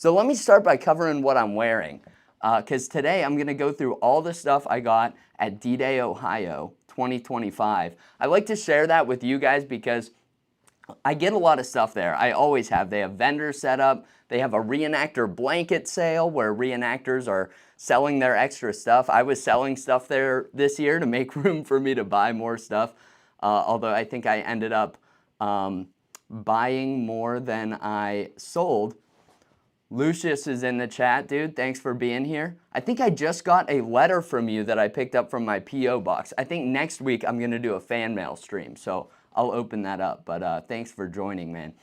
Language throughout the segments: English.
So let me start by covering what I'm wearing, because today I'm going to go through all the stuff I got at D-Day, Ohio 2025. I like to share that with you guys because I get a lot of stuff there. I always have. They have vendors set up. They have a reenactor blanket sale where reenactors are selling their extra stuff. I was selling stuff there this year to make room for me to buy more stuff, although I think I ended up buying more than I sold. Lucius is in the chat, dude. Thanks for being here. I think I just got a letter from you that I picked up from my P.O. box. I think next week I'm going to do a fan mail stream, so I'll open that up. But thanks for joining, man.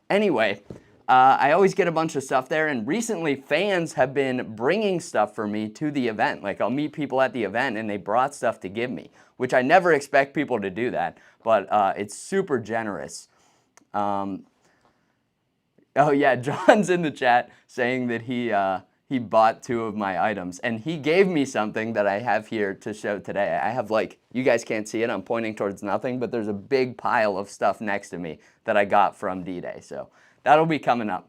Anyway, I always get a bunch of stuff there, and recently fans have been bringing stuff for me to the event. Like, I'll meet people at the event, and they brought stuff to give me, which I never expect people to do that, but it's super generous. Oh yeah, John's in the chat saying that he bought 2 of my items, and he gave me something that I have here to show today. I have, like, you guys can't see it, I'm pointing towards nothing, but there's a big pile of stuff next to me that I got from D-Day, so that'll be coming up.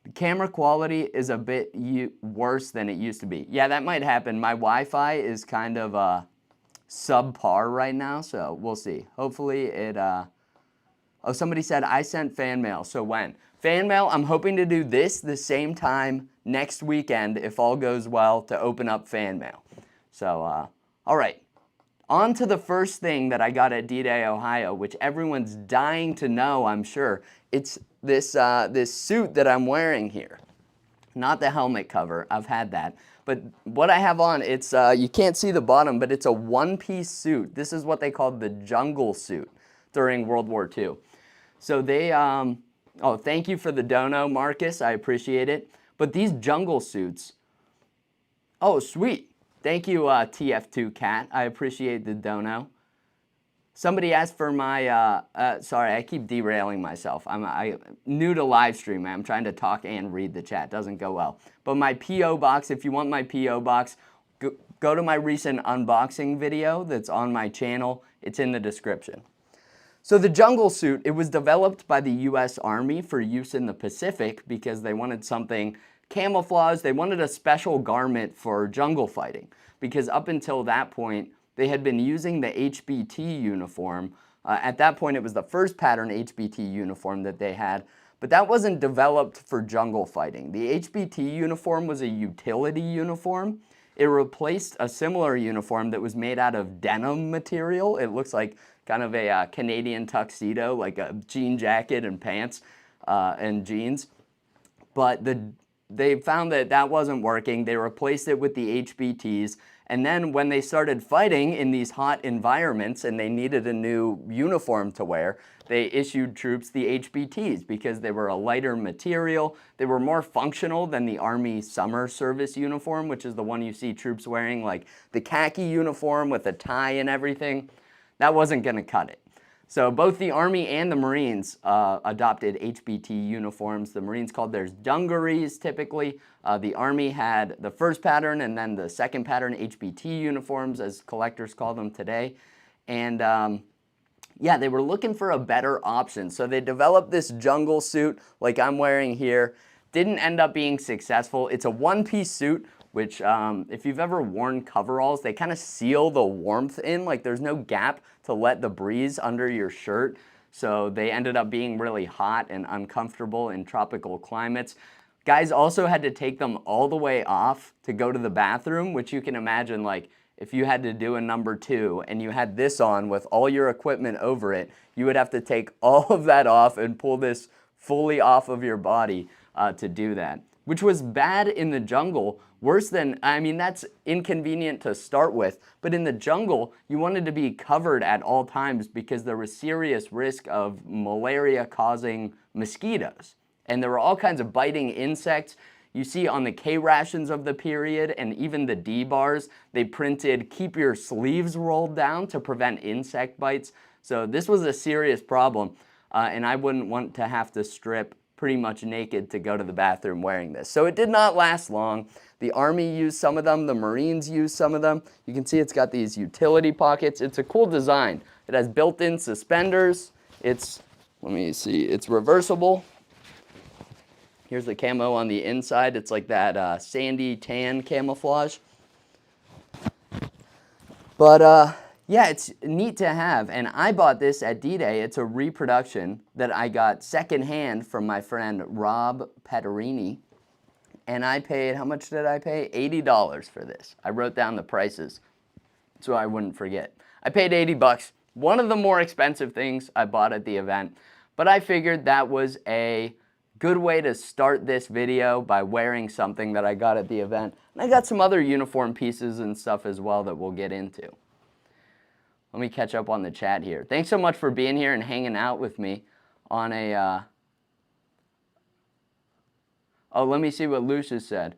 The camera quality is a bit worse than it used to be. Yeah, that might happen. My Wi-Fi is kind of subpar right now, so we'll see. Hopefully it... Oh, somebody said I sent fan mail, so when? Fan mail, I'm hoping to do this the same time next weekend, if all goes well, to open up fan mail. So, all right. On to the first thing that I got at D-Day, Ohio, which everyone's dying to know, I'm sure. It's this, this suit that I'm wearing here. Not the helmet cover, I've had that. But what I have on, it's, you can't see the bottom, but it's a one-piece suit. This is what they called the jungle suit during World War II. So they, oh, thank you for the dono, Marcus. I appreciate it. But these jungle suits, oh, sweet. Thank you, TF2 Cat. I appreciate the dono. Somebody asked for my, sorry, I keep derailing myself. I'm new to live stream. I'm trying to talk and read the chat. Doesn't go well. But my P.O. box, if you want my P.O. box, go to my recent unboxing video that's on my channel. It's in the description. So the jungle suit, it was developed by the U.S. Army for use in the Pacific because they wanted something camouflaged. They wanted a special garment for jungle fighting because up until that point, they had been using the HBT uniform. At that point, it was the first pattern HBT uniform that they had, but that wasn't developed for jungle fighting. The HBT uniform was a utility uniform. It replaced a similar uniform that was made out of denim material. It looks like kind of a Canadian tuxedo, like a jean jacket and pants and jeans. But they found that that wasn't working. They replaced it with the HBTs. And then when they started fighting in these hot environments and they needed a new uniform to wear, they issued troops the HBTs because they were a lighter material. They were more functional than the Army Summer Service uniform, which is the one you see troops wearing, like the khaki uniform with a tie and everything. That wasn't going to cut it. So both the Army and the Marines adopted HBT uniforms. The Marines called theirs dungarees typically. The Army had the first pattern and then the second pattern HBT uniforms, as collectors call them today. And yeah, they were looking for a better option. So they developed this jungle suit like I'm wearing here. Didn't end up being successful. It's a one-piece suit, which if you've ever worn coveralls, they kind of seal the warmth in, like there's no gap to let the breeze under your shirt. So they ended up being really hot and uncomfortable in tropical climates. Guys also had to take them all the way off to go to the bathroom, which you can imagine, like if you had to do a number 2 and you had this on with all your equipment over it, you would have to take all of that off and pull this fully off of your body to do that, which was bad in the jungle. Worse than, I mean, that's inconvenient to start with, but in the jungle, you wanted to be covered at all times because there was serious risk of malaria-causing mosquitoes. And there were all kinds of biting insects. You see on the K rations of the period and even the D bars, they printed, keep your sleeves rolled down to prevent insect bites. So this was a serious problem, and I wouldn't want to have to strip pretty much naked to go to the bathroom wearing this. So it did not last long. The Army used some of them, the Marines used some of them. You can see it's got these utility pockets. It's a cool design. It has built-in suspenders. It's, let me see, it's reversible. Here's the camo on the inside. It's like that sandy tan camouflage. But yeah, it's neat to have. And I bought this at D-Day. It's a reproduction that I got secondhand from my friend Rob Petarini. And I paid, how much did I pay? $80 for this. I wrote down the prices so I wouldn't forget. I paid 80 bucks. One of the more expensive things I bought at the event. But I figured that was a good way to start this video by wearing something that I got at the event. And I got some other uniform pieces and stuff as well that we'll get into. Let me catch up on the chat here. Thanks so much for being here and hanging out with me on a... Oh, let me see what Lucius said.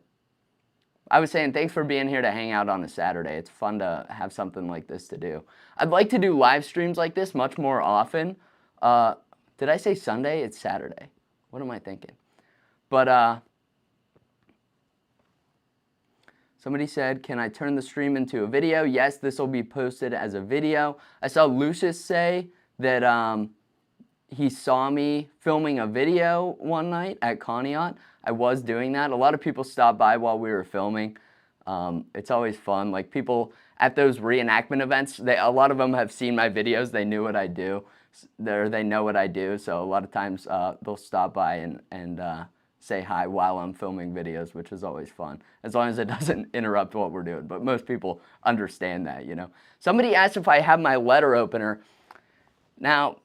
I was saying thanks for being here to hang out on a Saturday. It's fun to have something like this to do. I'd like to do live streams like this much more often. Did I say Sunday? It's Saturday. What am I thinking? But somebody said, can I turn the stream into a video? Yes, this will be posted as a video. I saw Lucius say that he saw me filming a video one night at Conneaut. I was doing that. A lot of people stopped by while we were filming. It's always fun. Like people at those reenactment events, a lot of them have seen my videos. They knew what I do. They know what I do. So a lot of times they'll stop by and say hi while I'm filming videos, which is always fun, as long as it doesn't interrupt what we're doing. But most people understand that, you know. Somebody asked if I have my letter opener. Now,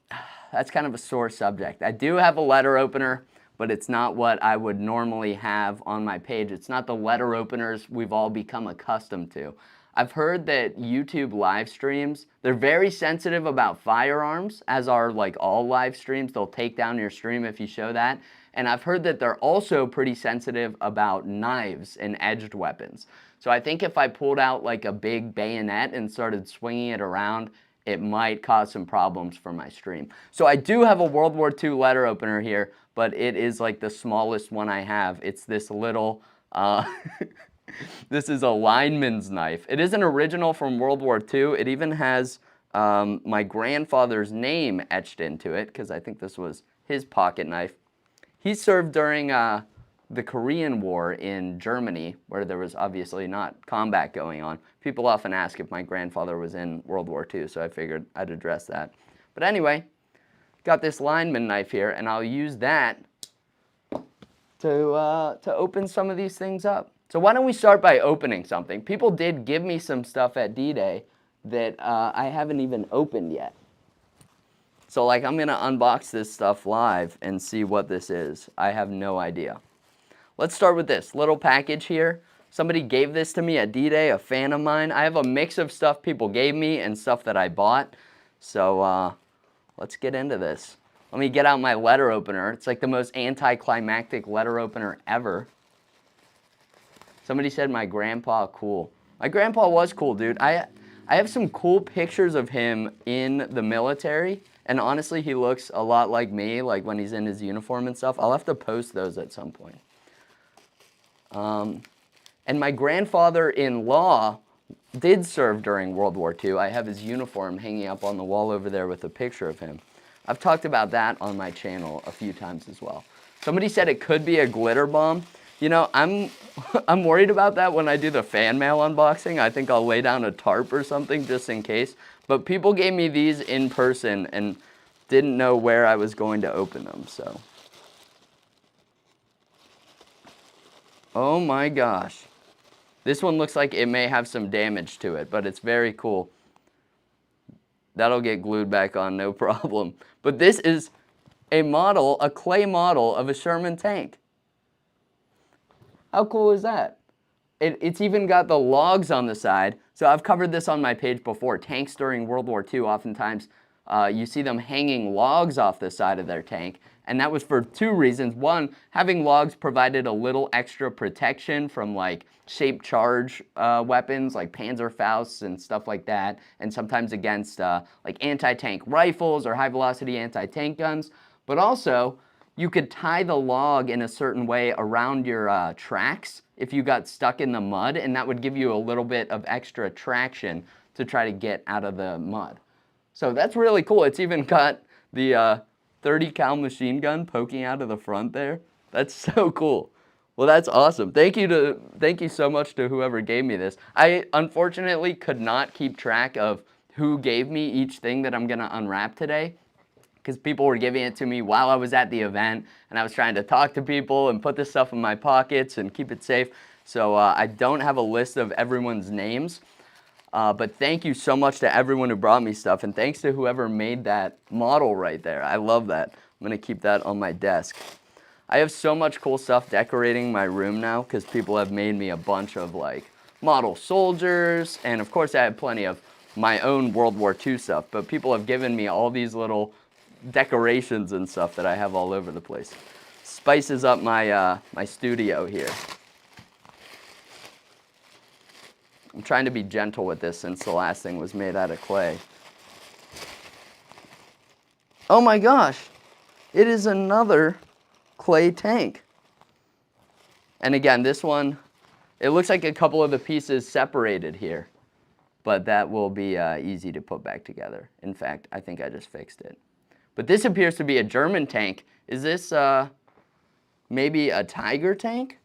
that's kind of a sore subject. I do have a letter opener, but it's not what I would normally have on my page. It's not the letter openers we've all become accustomed to. I've heard that YouTube live streams, they're very sensitive about firearms, as are like all live streams. They'll take down your stream if you show that. And I've heard that they're also pretty sensitive about knives and edged weapons. So I think if I pulled out like a big bayonet and started swinging it around, it might cause some problems for my stream. So I do have a World War II letter opener here, but it is like the smallest one I have. It's this little, this is a lineman's knife. It is an original from World War II. It even has my grandfather's name etched into it, because I think this was his pocket knife. He served during the Korean War in Germany, where there was obviously not combat going on. People often ask if my grandfather was in World War II, so I figured I'd address that. But anyway, got this lineman knife here, and I'll use that to open some of these things up. So why don't we start by opening something? People did give me some stuff at D-Day that I haven't even opened yet. So like I'm going to unbox this stuff live and see what this is. I have no idea. Let's start with this little package here. Somebody gave this to me at D-Day, a fan of mine. I have a mix of stuff people gave me and stuff that I bought. So let's get into this. Let me get out my letter opener. It's like the most anticlimactic letter opener ever. Somebody said my grandpa cool. My grandpa was cool, dude. I have some cool pictures of him in the military. And honestly, he looks a lot like me, like when he's in his uniform and stuff. I'll have to post those at some point. And my grandfather-in-law did serve during World War II. I have his uniform hanging up on the wall over there with a picture of him. I've talked about that on my channel a few times as well. Somebody said it could be a glitter bomb. You know, I'm worried about that when I do the fan mail unboxing. I think I'll lay down a tarp or something just in case. But people gave me these in person and didn't know where I was going to open them, so. Oh my gosh. This one looks like it may have some damage to it, but it's very cool. That'll get glued back on, no problem. But this is a model, a clay model of a Sherman tank. How cool is that? It's even got the logs on the side. So I've covered this on my page before. Tanks during World War II, oftentimes you see them hanging logs off the side of their tank. And that was for two reasons. One, having logs provided a little extra protection from like shaped charge weapons like Panzerfausts and stuff like that. And sometimes against like anti-tank rifles or high velocity anti-tank guns. But also, you could tie the log in a certain way around your tracks if you got stuck in the mud, and that would give you a little bit of extra traction to try to get out of the mud. So that's really cool. It's even got the 30 cal machine gun poking out of the front there. That's so cool. Well, that's awesome. Thank you so much to whoever gave me this. I unfortunately could not keep track of who gave me each thing that I'm gonna unwrap today, because people were giving it to me while I was at the event, and I was trying to talk to people and put this stuff in my pockets and keep it safe. So I don't have a list of everyone's names, but thank you so much to everyone who brought me stuff, and thanks to whoever made that model right there. I love that. I'm gonna keep that on my desk. I have so much cool stuff decorating my room now because people have made me a bunch of like model soldiers, and of course I have plenty of my own World War II stuff, but people have given me all these little decorations and stuff that I have all over the place. Spices up my my studio here. I'm trying to be gentle with this since the last thing was made out of clay. Oh my gosh, it is another clay tank. And again, this one, it looks like a couple of the pieces separated here, but that will be easy to put back together. In fact, I think I just fixed it. But this appears to be a German tank. Is this maybe a Tiger tank?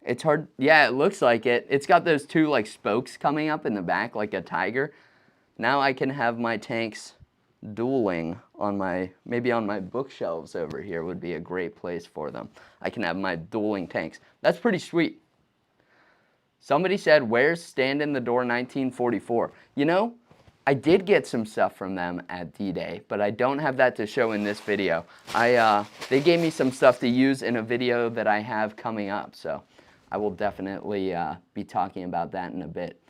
It's hard, yeah, it looks like it. It's got those two like spokes coming up in the back like a tiger. Now I can have my tanks dueling on my, maybe on my bookshelves over here would be a great place for them. I can have my dueling tanks. That's pretty sweet. Somebody said, where's Stand in the Door 1944? You know, I did get some stuff from them at D-Day, but I don't have that to show in this video. They gave me some stuff to use in a video that I have coming up, so I will definitely be talking about that in a bit.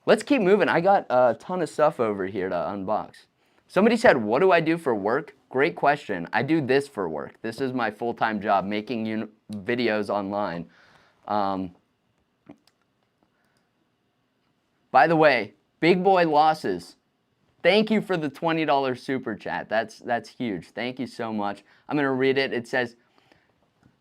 Let's keep moving. I got a ton of stuff over here to unbox. Somebody said, what do I do for work? Great question. I do this for work. This is my full-time job, making videos online. By the way, Big Boy Losses, thank you for the $20 super chat. That's huge. Thank you so much. I'm going to read it. It says,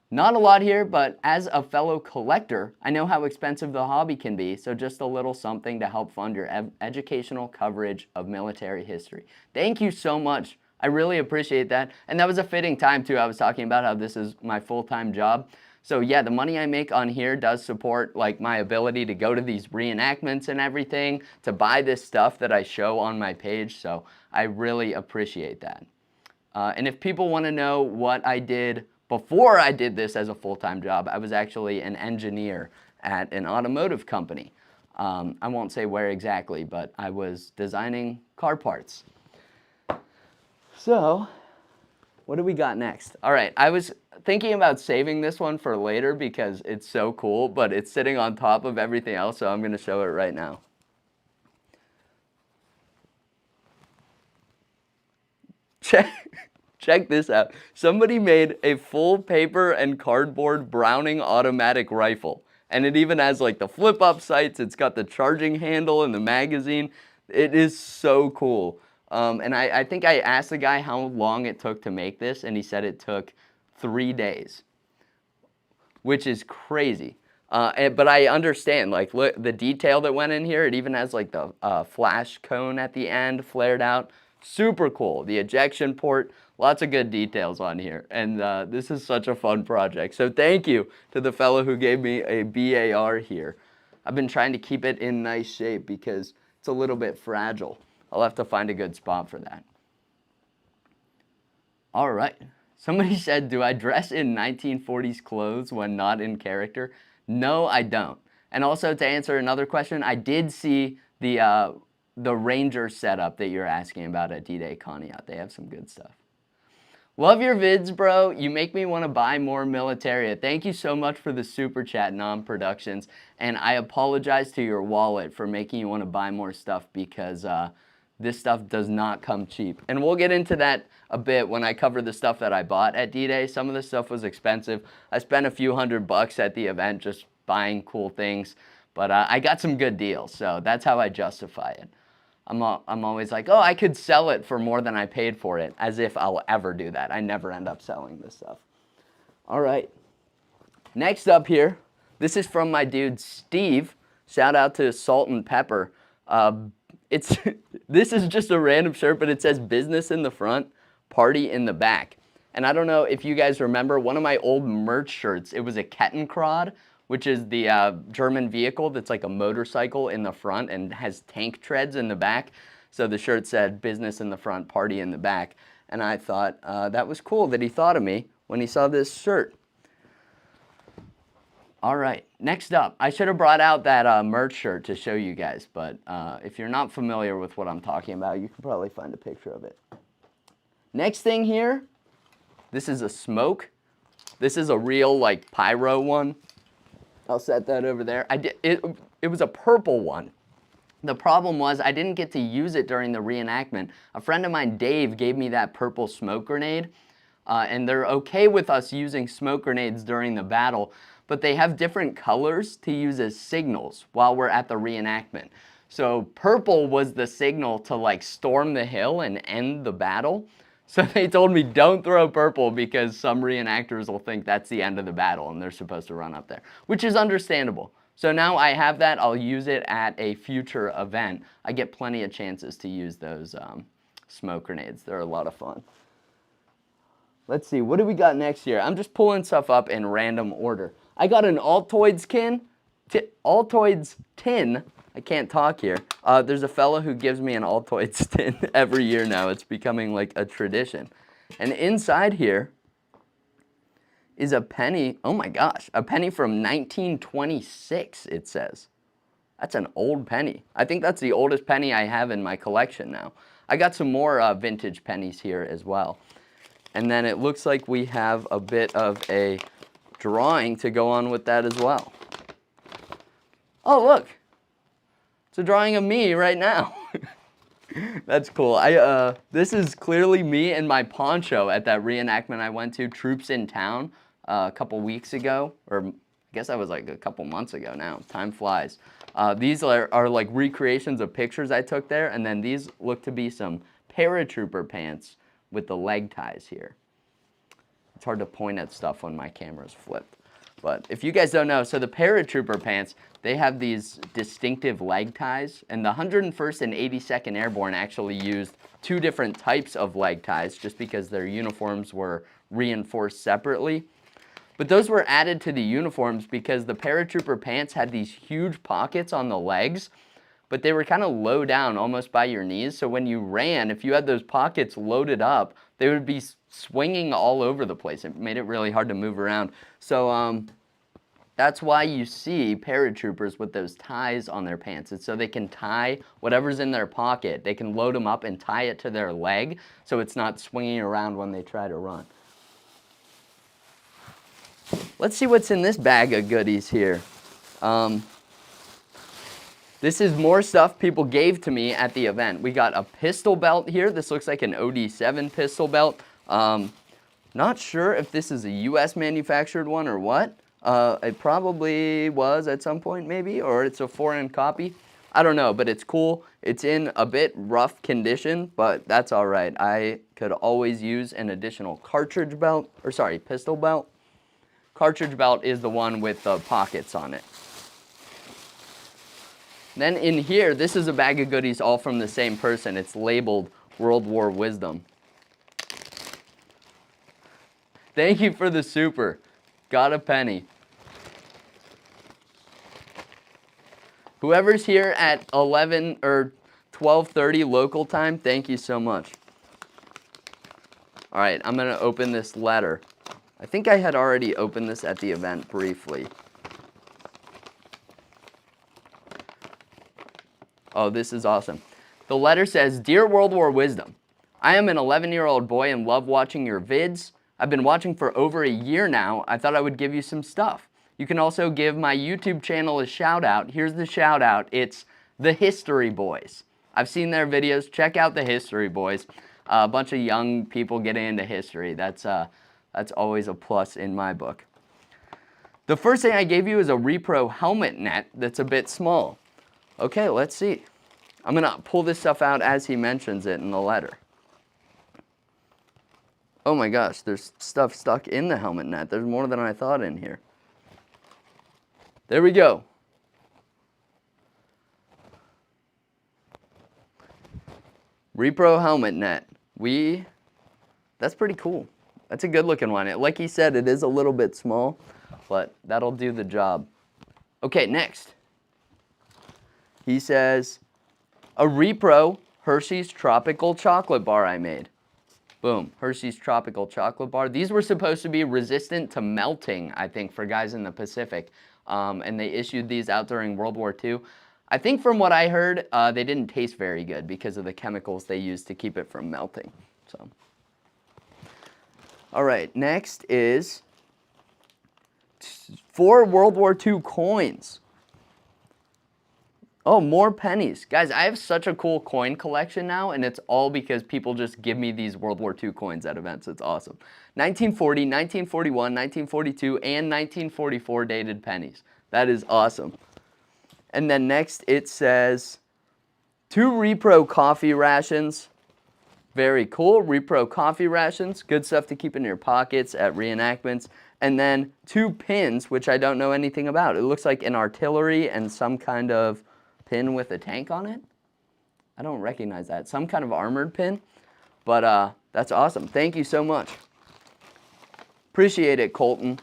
not a lot here, but as a fellow collector, I know how expensive the hobby can be, so just a little something to help fund your educational coverage of military history. Thank you so much. I really appreciate that. And that was a fitting time, too. I was talking about how this is my full-time job. So yeah, the money I make on here does support like my ability to go to these reenactments and everything, to buy this stuff that I show on my page, so I really appreciate that. And if people want to know what I did before I did this as a full-time job, I was actually an engineer at an automotive company. I won't say where exactly, but I was designing car parts. So, what do we got next? All right, I was thinking about saving this one for later because it's so cool, but it's sitting on top of everything else, so I'm going to show it right now. Check this out. Somebody made a full paper and cardboard Browning automatic rifle. And it even has like the flip-up sights. It's got the charging handle and the magazine. It is so cool. And I think I asked the guy how long it took to make this, and he said it took 3 days, which is crazy. But I understand, like, look, the detail that went in here. It even has like the flash cone at the end flared out. Super cool. The ejection port. Lots of good details on here, and this is such a fun project. So thank you to the fellow who gave me a BAR here. I've been trying to keep it in nice shape because it's a little bit fragile. I'll have to find a good spot for that. All right. Somebody said, do I dress in 1940s clothes when not in character? No, I don't. And also to answer another question, I did see the Ranger setup that you're asking about at D-Day Conneaut. They have some good stuff. Love your vids, bro. You make me want to buy more Militaria. Thank you so much for the super chat, Nom Productions. And I apologize to your wallet for making you want to buy more stuff because this stuff does not come cheap. And we'll get into that a bit when I cover the stuff that I bought at D-Day. Some of the stuff was expensive. I spent a few $100 at the event just buying cool things. But I got some good deals, so that's how I justify it. I'm always like, oh, I could sell it for more than I paid for it, as if I'll ever do that. I never end up selling this stuff. All right. Next up here, this is from my dude Steve. Shout out to Salt and Pepper. This is just a random shirt, but it says business in the front, party in the back. And I don't know if you guys remember one of my old merch shirts. It was a Kettenkrad, which is the German vehicle that's like a motorcycle in the front and has tank treads in the back. So the shirt said business in the front, party in the back. And I thought that was cool that he thought of me when he saw this shirt. All right, next up, I should have brought out that merch shirt to show you guys, but if you're not familiar with what I'm talking about, you can probably find a picture of it. Next thing here, this is a smoke. This is a real like pyro one. I'll set that over there. It was a purple one. The problem was I didn't get to use it during the reenactment. A friend of mine, Dave, gave me that purple smoke grenade, and they're okay with us using smoke grenades during the battle, but they have different colors to use as signals while we're at the reenactment. So purple was the signal to like storm the hill and end the battle. So they told me don't throw purple because some reenactors will think that's the end of the battle and they're supposed to run up there, which is understandable. So now I have that, I'll use it at a future event. I get plenty of chances to use those smoke grenades. They're a lot of fun. Let's see, what do we got next here? I'm just pulling stuff up in random order. I got an Altoids tin. I can't talk here. There's a fellow who gives me an Altoids tin every year now. It's becoming like a tradition. And inside here is a penny. Oh my gosh, a penny from 1926, it says. That's an old penny. I think that's the oldest penny I have in my collection now. I got some more vintage pennies here as well. And then it looks like we have a bit of a drawing to go on with that as well. Oh, look. It's a drawing of me right now. That's cool. This is clearly me in my poncho at that reenactment I went to, Troops in Town, a couple weeks ago, or I guess that was like a couple months ago now. Time flies. These are like recreations of pictures I took there, and then these look to be some paratrooper pants with the leg ties here. It's hard to point at stuff when my camera's flipped. But if you guys don't know, so the paratrooper pants, they have these distinctive leg ties, and the 101st and 82nd Airborne actually used two different types of leg ties just because their uniforms were reinforced separately. But those were added to the uniforms because the paratrooper pants had these huge pockets on the legs, but they were kind of low down, almost by your knees. So when you ran, if you had those pockets loaded up, they would be swinging all over the place. It made it really hard to move around. So that's why you see paratroopers with those ties on their pants. It's so they can tie whatever's in their pocket. They can load them up and tie it to their leg so it's not swinging around when they try to run. Let's see what's in this bag of goodies here. This is more stuff people gave to me at the event. We got a pistol belt here. This looks like an OD7 pistol belt. Not sure if this is a US manufactured one or what. It probably was at some point maybe, or it's a foreign copy. I don't know, but it's cool. It's in a bit rough condition, but that's all right. I could always use an additional cartridge belt, or sorry, pistol belt. Cartridge belt is the one with the pockets on it. Then in here, this is a bag of goodies all from the same person. It's labeled World War Wisdom. Thank you for the super. Got a penny. Whoever's here at 11 or 12:30 local time, thank you so much. All right, I'm going to open this letter. I think I had already opened this at the event briefly. Oh, this is awesome. The letter says, Dear World War Wisdom, I am an 11-year-old boy and love watching your vids. I've been watching for over a year now. I thought I would give you some stuff. You can also give my YouTube channel a shout out. Here's the shout out. It's The History Boys. I've seen their videos. Check out The History Boys. A bunch of young people getting into history. That's always a plus in my book. The first thing I gave you is a Repro helmet net that's a bit small. Okay, let's see. I'm going to pull this stuff out as he mentions it in the letter. Oh my gosh, there's stuff stuck in the helmet net. There's more than I thought in here. There we go. Repro helmet net. That's pretty cool. That's a good looking one. Like he said, it is a little bit small, but that'll do the job. Okay, next. He says, a repro Hershey's Tropical Chocolate Bar I made. Boom, Hershey's Tropical Chocolate Bar. These were supposed to be resistant to melting, I think, for guys in the Pacific. And they issued these out during World War II. I think from what I heard, they didn't taste very good because of the chemicals they used to keep it from melting. So, all right, next is 4 World War II coins. Oh, more pennies. Guys, I have such a cool coin collection now, and it's all because people just give me these World War II coins at events. It's awesome. 1940, 1941, 1942, and 1944 dated pennies. That is awesome. And then next it says 2 Repro coffee rations. Very cool. Repro coffee rations. Good stuff to keep in your pockets at reenactments. And then 2 pins, which I don't know anything about. It looks like an artillery and some kind of pin with a tank on it. I don't recognize that. Some kind of armored pin. But that's awesome. Thank you so much. Appreciate it, Colton.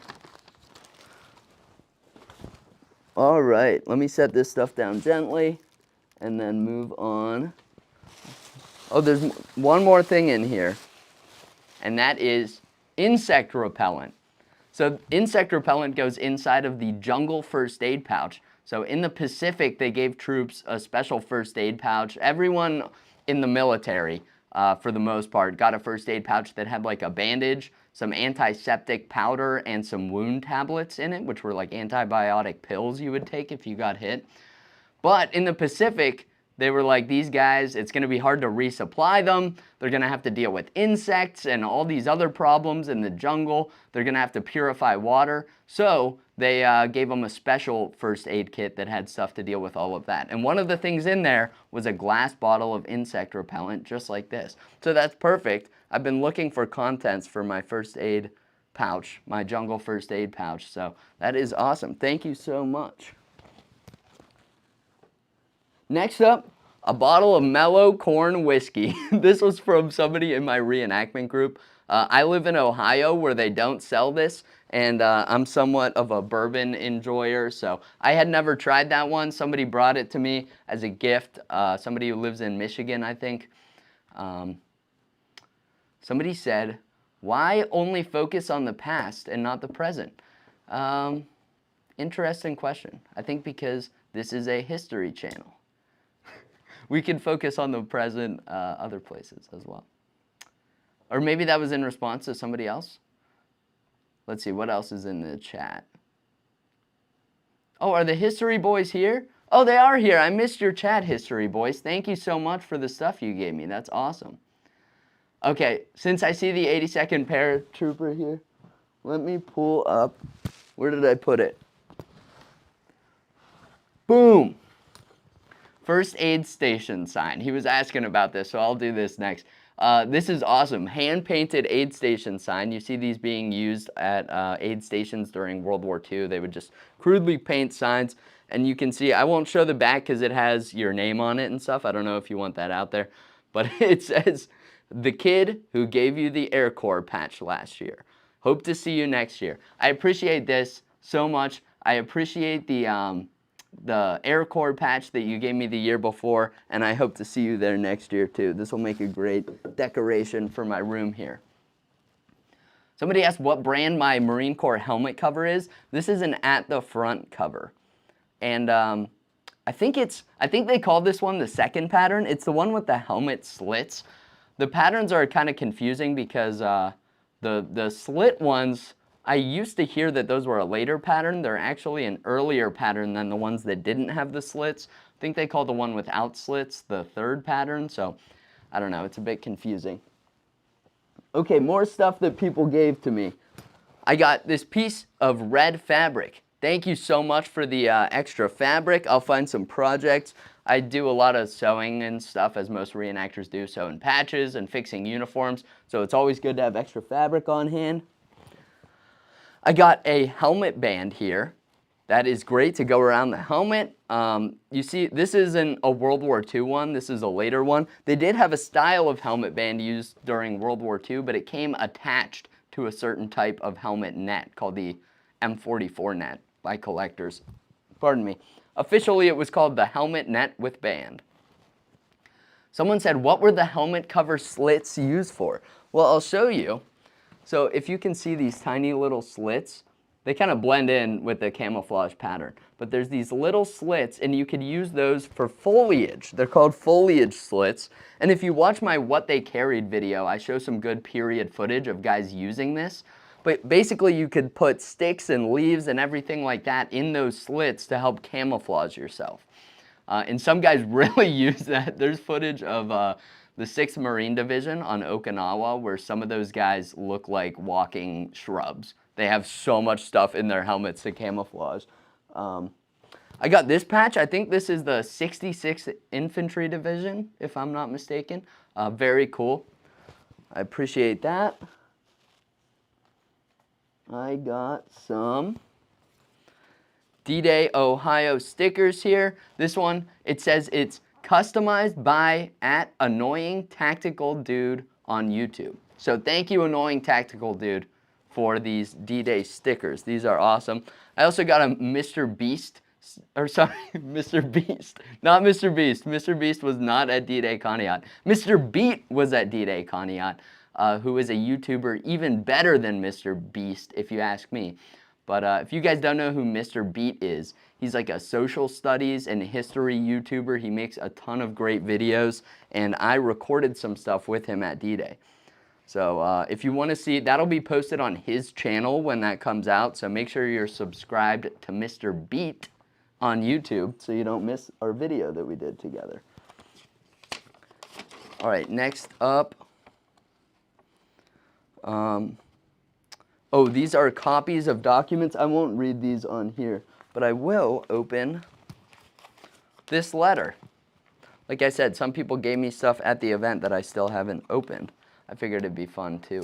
All right, let me set this stuff down gently and then move on. Oh, there's one more thing in here, and that is insect repellent. So insect repellent goes inside of the jungle first aid pouch. So in the Pacific, they gave troops a special first aid pouch. Everyone in the military, for the most part, got a first aid pouch that had like a bandage, some antiseptic powder, and some wound tablets in it, which were like antibiotic pills you would take if you got hit. But in the Pacific, they were like, these guys, it's going to be hard to resupply them. They're going to have to deal with insects and all these other problems in the jungle. They're going to have to purify water. So they gave them a special first aid kit that had stuff to deal with all of that. And one of the things in there was a glass bottle of insect repellent, just like this. So that's perfect. I've been looking for contents for my first aid pouch, my jungle first aid pouch. So that is awesome. Thank you so much. Next up, a bottle of mellow corn whiskey. This was from somebody in my reenactment group. I live in Ohio where they don't sell this, and I'm somewhat of a bourbon enjoyer, so I had never tried that one. Somebody brought it to me as a gift, somebody who lives in Michigan, I think. Somebody said, why only focus on the past and not the present? Interesting question. I think because this is a history channel. We can focus on the present other places as well. Or maybe that was in response to somebody else. Let's see, what else is in the chat? Oh, are the history boys here? Oh, they are here. I missed your chat, history boys. Thank you so much for the stuff you gave me. That's awesome. Okay, since I see the 82nd paratrooper here, let me pull up. Where did I put it? Boom. First aid station sign. He was asking about this, so I'll do this next. This is awesome. Hand-painted aid station sign. You see these being used at aid stations during World War II. They would just crudely paint signs, and you can see, I won't show the back because it has your name on it and stuff. I don't know if you want that out there, but it says, the kid who gave you the Air Corps patch last year. Hope to see you next year. I appreciate this so much. I appreciate the Air Corps patch that you gave me the year before, and I hope to see you there next year too. This will make a great decoration for my room here. Somebody asked what brand my Marine Corps helmet cover is. This is an at the front cover. And I think they call this one the second pattern. It's the one with the helmet slits. The patterns are kind of confusing because the slit ones, I used to hear that those were a later pattern. They're actually an earlier pattern than the ones that didn't have the slits. I think they call the one without slits the third pattern, so I don't know, it's a bit confusing. Okay, more stuff that people gave to me. I got this piece of red fabric. Thank you so much for the extra fabric. I'll find some projects. I do a lot of sewing and stuff, as most reenactors do, sewing patches and fixing uniforms, so it's always good to have extra fabric on hand. I got a helmet band here. That is great to go around the helmet. You see, this isn't a World War II one. This is a later one. They did have a style of helmet band used during World War II, but it came attached to a certain type of helmet net called the M44 net by collectors. Pardon me. Officially, it was called the helmet net with band. Someone said, what were the helmet cover slits used for? Well, I'll show you. So if you can see these tiny little slits, they kind of blend in with the camouflage pattern. But there's these little slits, and you could use those for foliage. They're called foliage slits. And if you watch my What They Carried video, I show some good period footage of guys using this. But basically, you could put sticks and leaves and everything like that in those slits to help camouflage yourself. And some guys really use that. There's footage of the 6th Marine Division on Okinawa where some of those guys look like walking shrubs. They have so much stuff in their helmets to camouflage. I got this patch. I think this is the 66th Infantry Division, if I'm not mistaken. Very cool. I appreciate that. I got some D-Day Ohio stickers here. This one, it says it's customized by @AnnoyingTacticalDude on YouTube. So thank you, Annoying Tactical Dude, for these D-Day stickers. These are awesome. I also got a Mr. Beast, or sorry, Mr. Beast, not Mr. Beast. Mr. Beast was not at D-Day Conneaut. Mr. Beat was at D-Day Conneaut, who is a YouTuber even better than Mr. Beast, if you ask me. But if you guys don't know who Mr. Beat is, he's like a social studies and history YouTuber. He makes a ton of great videos, and I recorded some stuff with him at D-Day. So if you want to see, that'll be posted on his channel when that comes out. So make sure you're subscribed to Mr. Beat on YouTube so you don't miss our video that we did together. All right, next up. Oh, these are copies of documents. I won't read these on here, but I will open this letter. Like I said, some people gave me stuff at the event that I still haven't opened. I figured it'd be fun to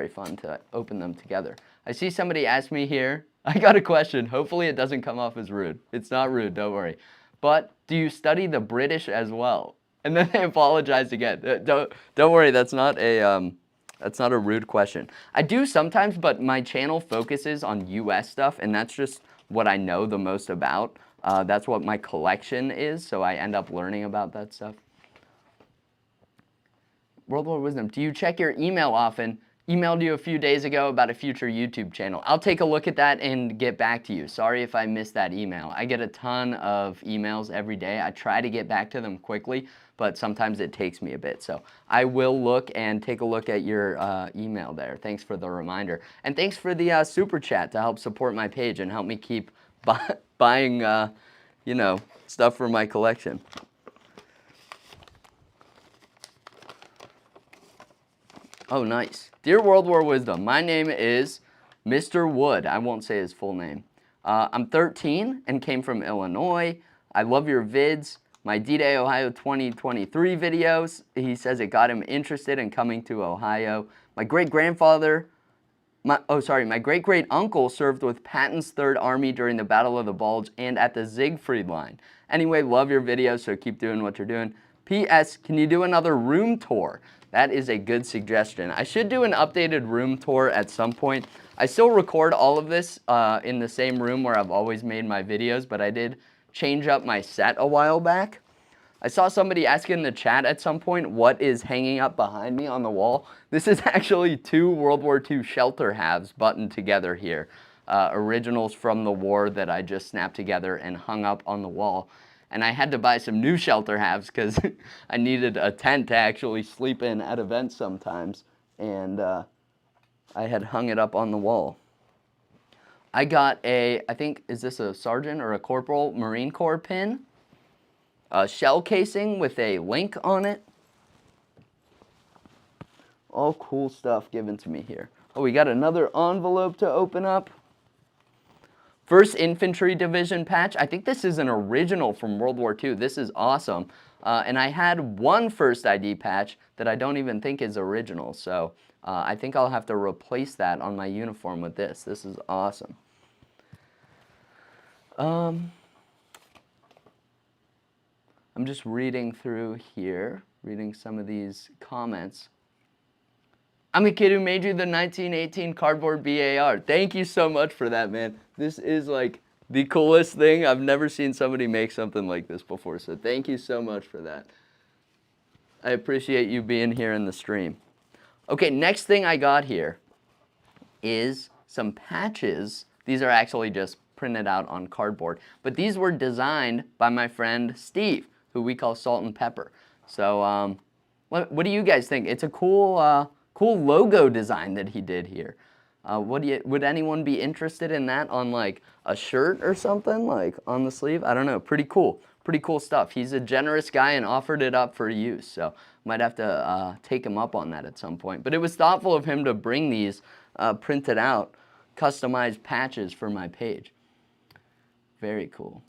fun to open them together. I see somebody ask me here, I got a question. Hopefully it doesn't come off as rude. It's not rude, don't worry. But do you study the British as well? And then they apologized again. Don't worry, that's not a rude question. I do sometimes, but my channel focuses on US stuff, and that's just what I know the most about. That's what my collection is, so I end up learning about that stuff. World War Wisdom, do you check your email often? Emailed you a few days ago about a future YouTube channel. I'll take a look at that and get back to you. Sorry if I missed that email. I get a ton of emails every day. I try to get back to them quickly, but sometimes it takes me a bit. So I will look and take a look at your email there. Thanks for the reminder. And thanks for the super chat to help support my page and help me keep buying, you know, stuff for my collection. Oh, nice. Dear World War Wisdom, my name is Mr. Wood. I won't say his full name. I'm 13 and came from Illinois. I love your vids. My D-Day Ohio 2023 videos, he says it got him interested in coming to Ohio. My great-grandfather, my great-great-uncle served with Patton's 3rd Army during the Battle of the Bulge and at the Siegfried Line. Anyway, love your videos, so keep doing what you're doing. P.S. Can you do another room tour? That is a good suggestion. I should do an updated room tour at some point. I still record all of this in the same room where I've always made my videos, but I did change up my set a while back. I saw somebody ask in the chat at some point what is hanging up behind me on the wall. This is actually 2 World War II shelter halves buttoned together here. Originals from the war that I just snapped together and hung up on the wall. And I had to buy some new shelter halves because I needed a tent to actually sleep in at events sometimes. And I had hung it up on the wall. I got I think, is this a sergeant or a corporal Marine Corps pin? A shell casing with a link on it. All cool stuff given to me here. Oh, we got another envelope to open up. 1st Infantry Division patch. I think this is an original from World War II. This is awesome. And I had one 1st ID patch that I don't even think is original. So I think I'll have to replace that on my uniform with this. This is awesome. I'm just reading through here, reading some of these comments. I'm a kid who made you the 1918 cardboard BAR. Thank you so much for that, man. This is like the coolest thing. I've never seen somebody make something like this before, so thank you so much for that. I appreciate you being here in the stream. Okay, next thing I got here is some patches. These are actually just printed out on cardboard, but these were designed by my friend Steve, who we call Salt and Pepper. So what do you guys think? It's a cool cool logo design that he did here. Would anyone be interested in that on like a shirt or something, like on the sleeve? I don't know, pretty cool stuff. He's a generous guy and offered it up for use, so might have to take him up on that at some point. But it was thoughtful of him to bring these printed out, customized patches for my page. Very cool.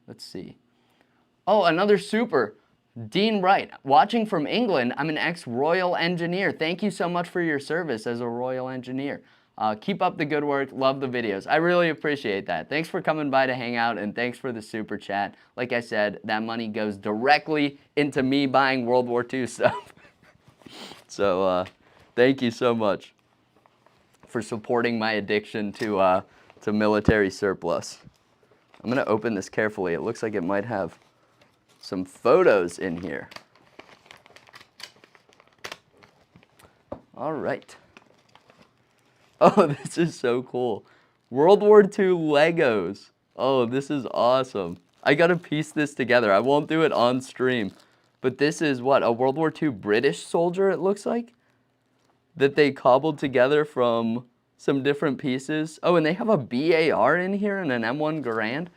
Let's see. Oh, another super. Dean Wright, watching from England. I'm an ex-Royal Engineer. Thank you so much for your service as a Royal Engineer. Keep up the good work. Love the videos. I really appreciate that. Thanks for coming by to hang out, and thanks for the super chat. Like I said, that money goes directly into me buying World War II stuff. So thank you so much for supporting my addiction to military surplus. I'm going to open this carefully. It looks like it might have some photos in here. All right. Oh, this is so cool. World War II Legos. Oh, this is awesome. I gotta piece this together. I won't do it on stream. But this is what, a World War II British soldier, it looks like? That they cobbled together from some different pieces. Oh, and they have a BAR in here and an M1 Garand.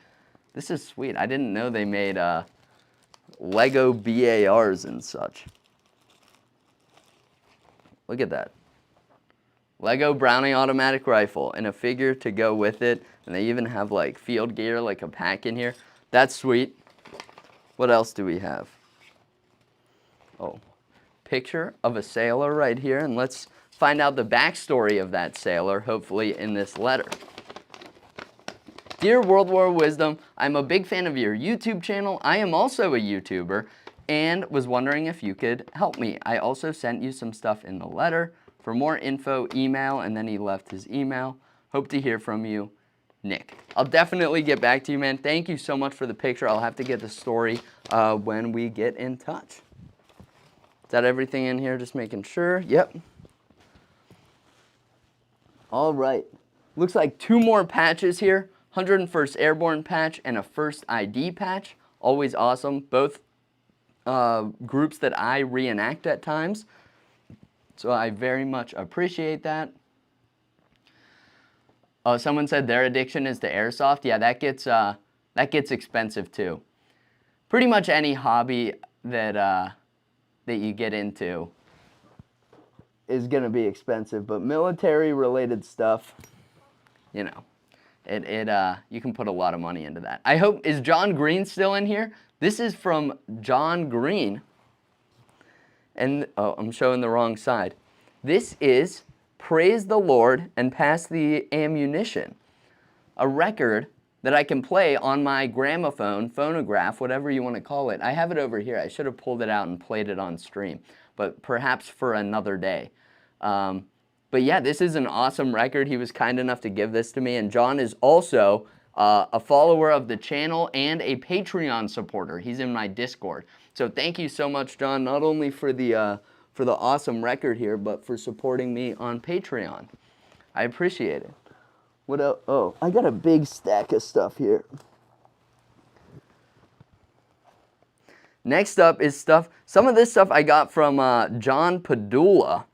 This is sweet. I didn't know they made Lego BARs and such. Look at that. Lego Browning automatic rifle and a figure to go with it. And they even have like field gear, like a pack in here. That's sweet. What else do we have? Oh, picture of a sailor right here. And let's find out the backstory of that sailor, hopefully in this letter. Dear World War Wisdom, I'm a big fan of your YouTube channel. I am also a YouTuber and was wondering if you could help me. I also sent you some stuff in the letter. For more info, email, and then he left his email. Hope to hear from you, Nick. I'll definitely get back to you, man. Thank you so much for the picture. I'll have to get the story when we get in touch. Is that everything in here? Just making sure. Yep. All right. Looks like 2 more patches here. 101st Airborne patch and a First ID patch. Always awesome. Both groups that I reenact at times. So I very much appreciate that. Oh, someone said their addiction is to airsoft. Yeah, that gets expensive too. Pretty much any hobby that you get into is gonna be expensive, but military-related stuff, you know, you can put a lot of money into that. I hope, is John Green still in here? This is from John Green. And, oh, I'm showing the wrong side. This is Praise the Lord and Pass the Ammunition, a record that I can play on my gramophone, phonograph, whatever you want to call it. I have it over here. I should have pulled it out and played it on stream, but perhaps for another day. But yeah, this is an awesome record. He was kind enough to give this to me, and John is also a follower of the channel and a Patreon supporter. He's in my Discord. So thank you so much, John, not only for the awesome record here, but for supporting me on Patreon. I appreciate it. What else? Oh, I got a big stack of stuff here. Next up is stuff, some of this stuff I got from John Padula.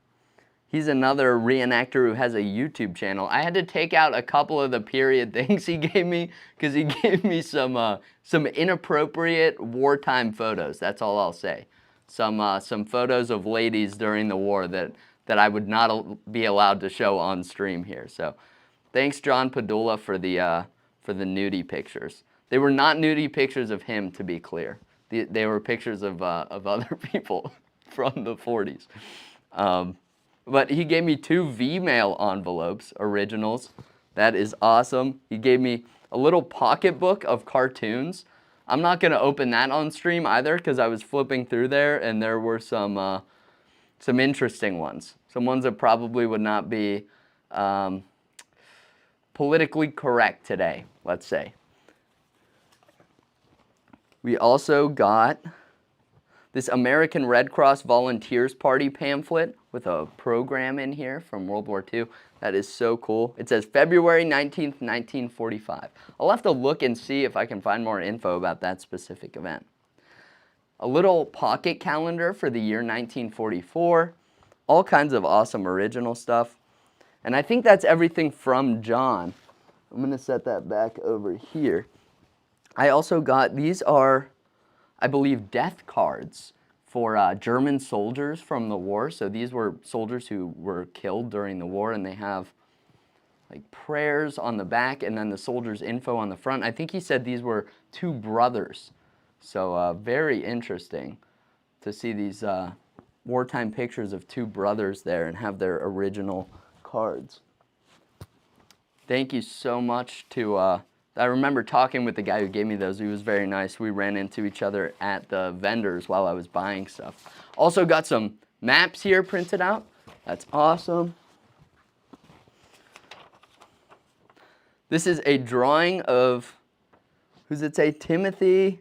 He's another reenactor who has a YouTube channel. I had to take out a couple of the period things he gave me because he gave me some inappropriate wartime photos. That's all I'll say. Some photos of ladies during the war that I would not be allowed to show on stream here. So thanks, John Padula, for the nudie pictures. They were not nudie pictures of him, to be clear. They were pictures of other people from the 40s. But he gave me 2 V-mail envelopes, originals. That is awesome. He gave me a little pocketbook of cartoons. I'm not going to open that on stream either because I was flipping through there and there were some some interesting ones. Some ones that probably would not be politically correct today, let's say. We also got this American Red Cross Volunteers Party pamphlet with a program in here from World War II. That is so cool. It says February 19th, 1945. I'll have to look and see if I can find more info about that specific event. A little pocket calendar for the year 1944. All kinds of awesome original stuff. And I think that's everything from John. I'm going to set that back over here. I also got, these are, I believe, death cards for German soldiers from the war. So these were soldiers who were killed during the war, and they have like prayers on the back and then the soldiers' info on the front. I think he said these were two brothers. So very interesting to see these wartime pictures of two brothers there and have their original cards. Thank you so much to, I remember talking with the guy who gave me those. He was very nice. We ran into each other at the vendors while I was buying stuff. Also got some maps here printed out. That's awesome. This is a drawing of, who's it say, Timothy?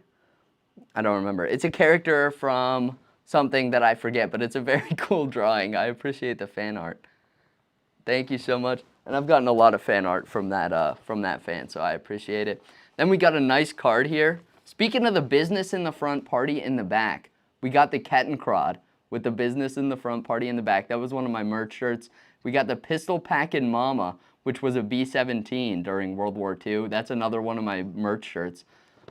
I don't remember. It's a character from something that I forget, but it's a very cool drawing. I appreciate the fan art. Thank you so much. And I've gotten a lot of fan art from that fan, so I appreciate it. Then we got a nice card here. Speaking of the business in the front, party in the back, we got the Kettenkrad with the business in the front, party in the back. That was one of my merch shirts. We got the Pistol Packin' Mama, which was a B-17 during World War II. That's another one of my merch shirts,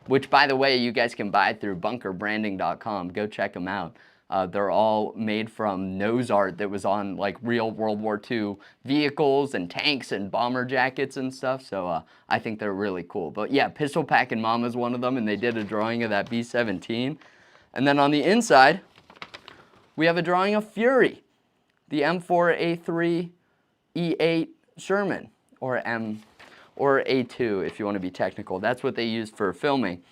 which, by the way, you guys can buy through bunkerbranding.com. Go check them out. They're all made from nose art that was on like real World War II vehicles and tanks and bomber jackets and stuff. So I think they're really cool. But yeah, Pistol Packin' Mama is one of them, and they did a drawing of that B-17. And then on the inside, we have a drawing of Fury, the M4A3 E8 Sherman, or A2 if you want to be technical. That's what they used for filming.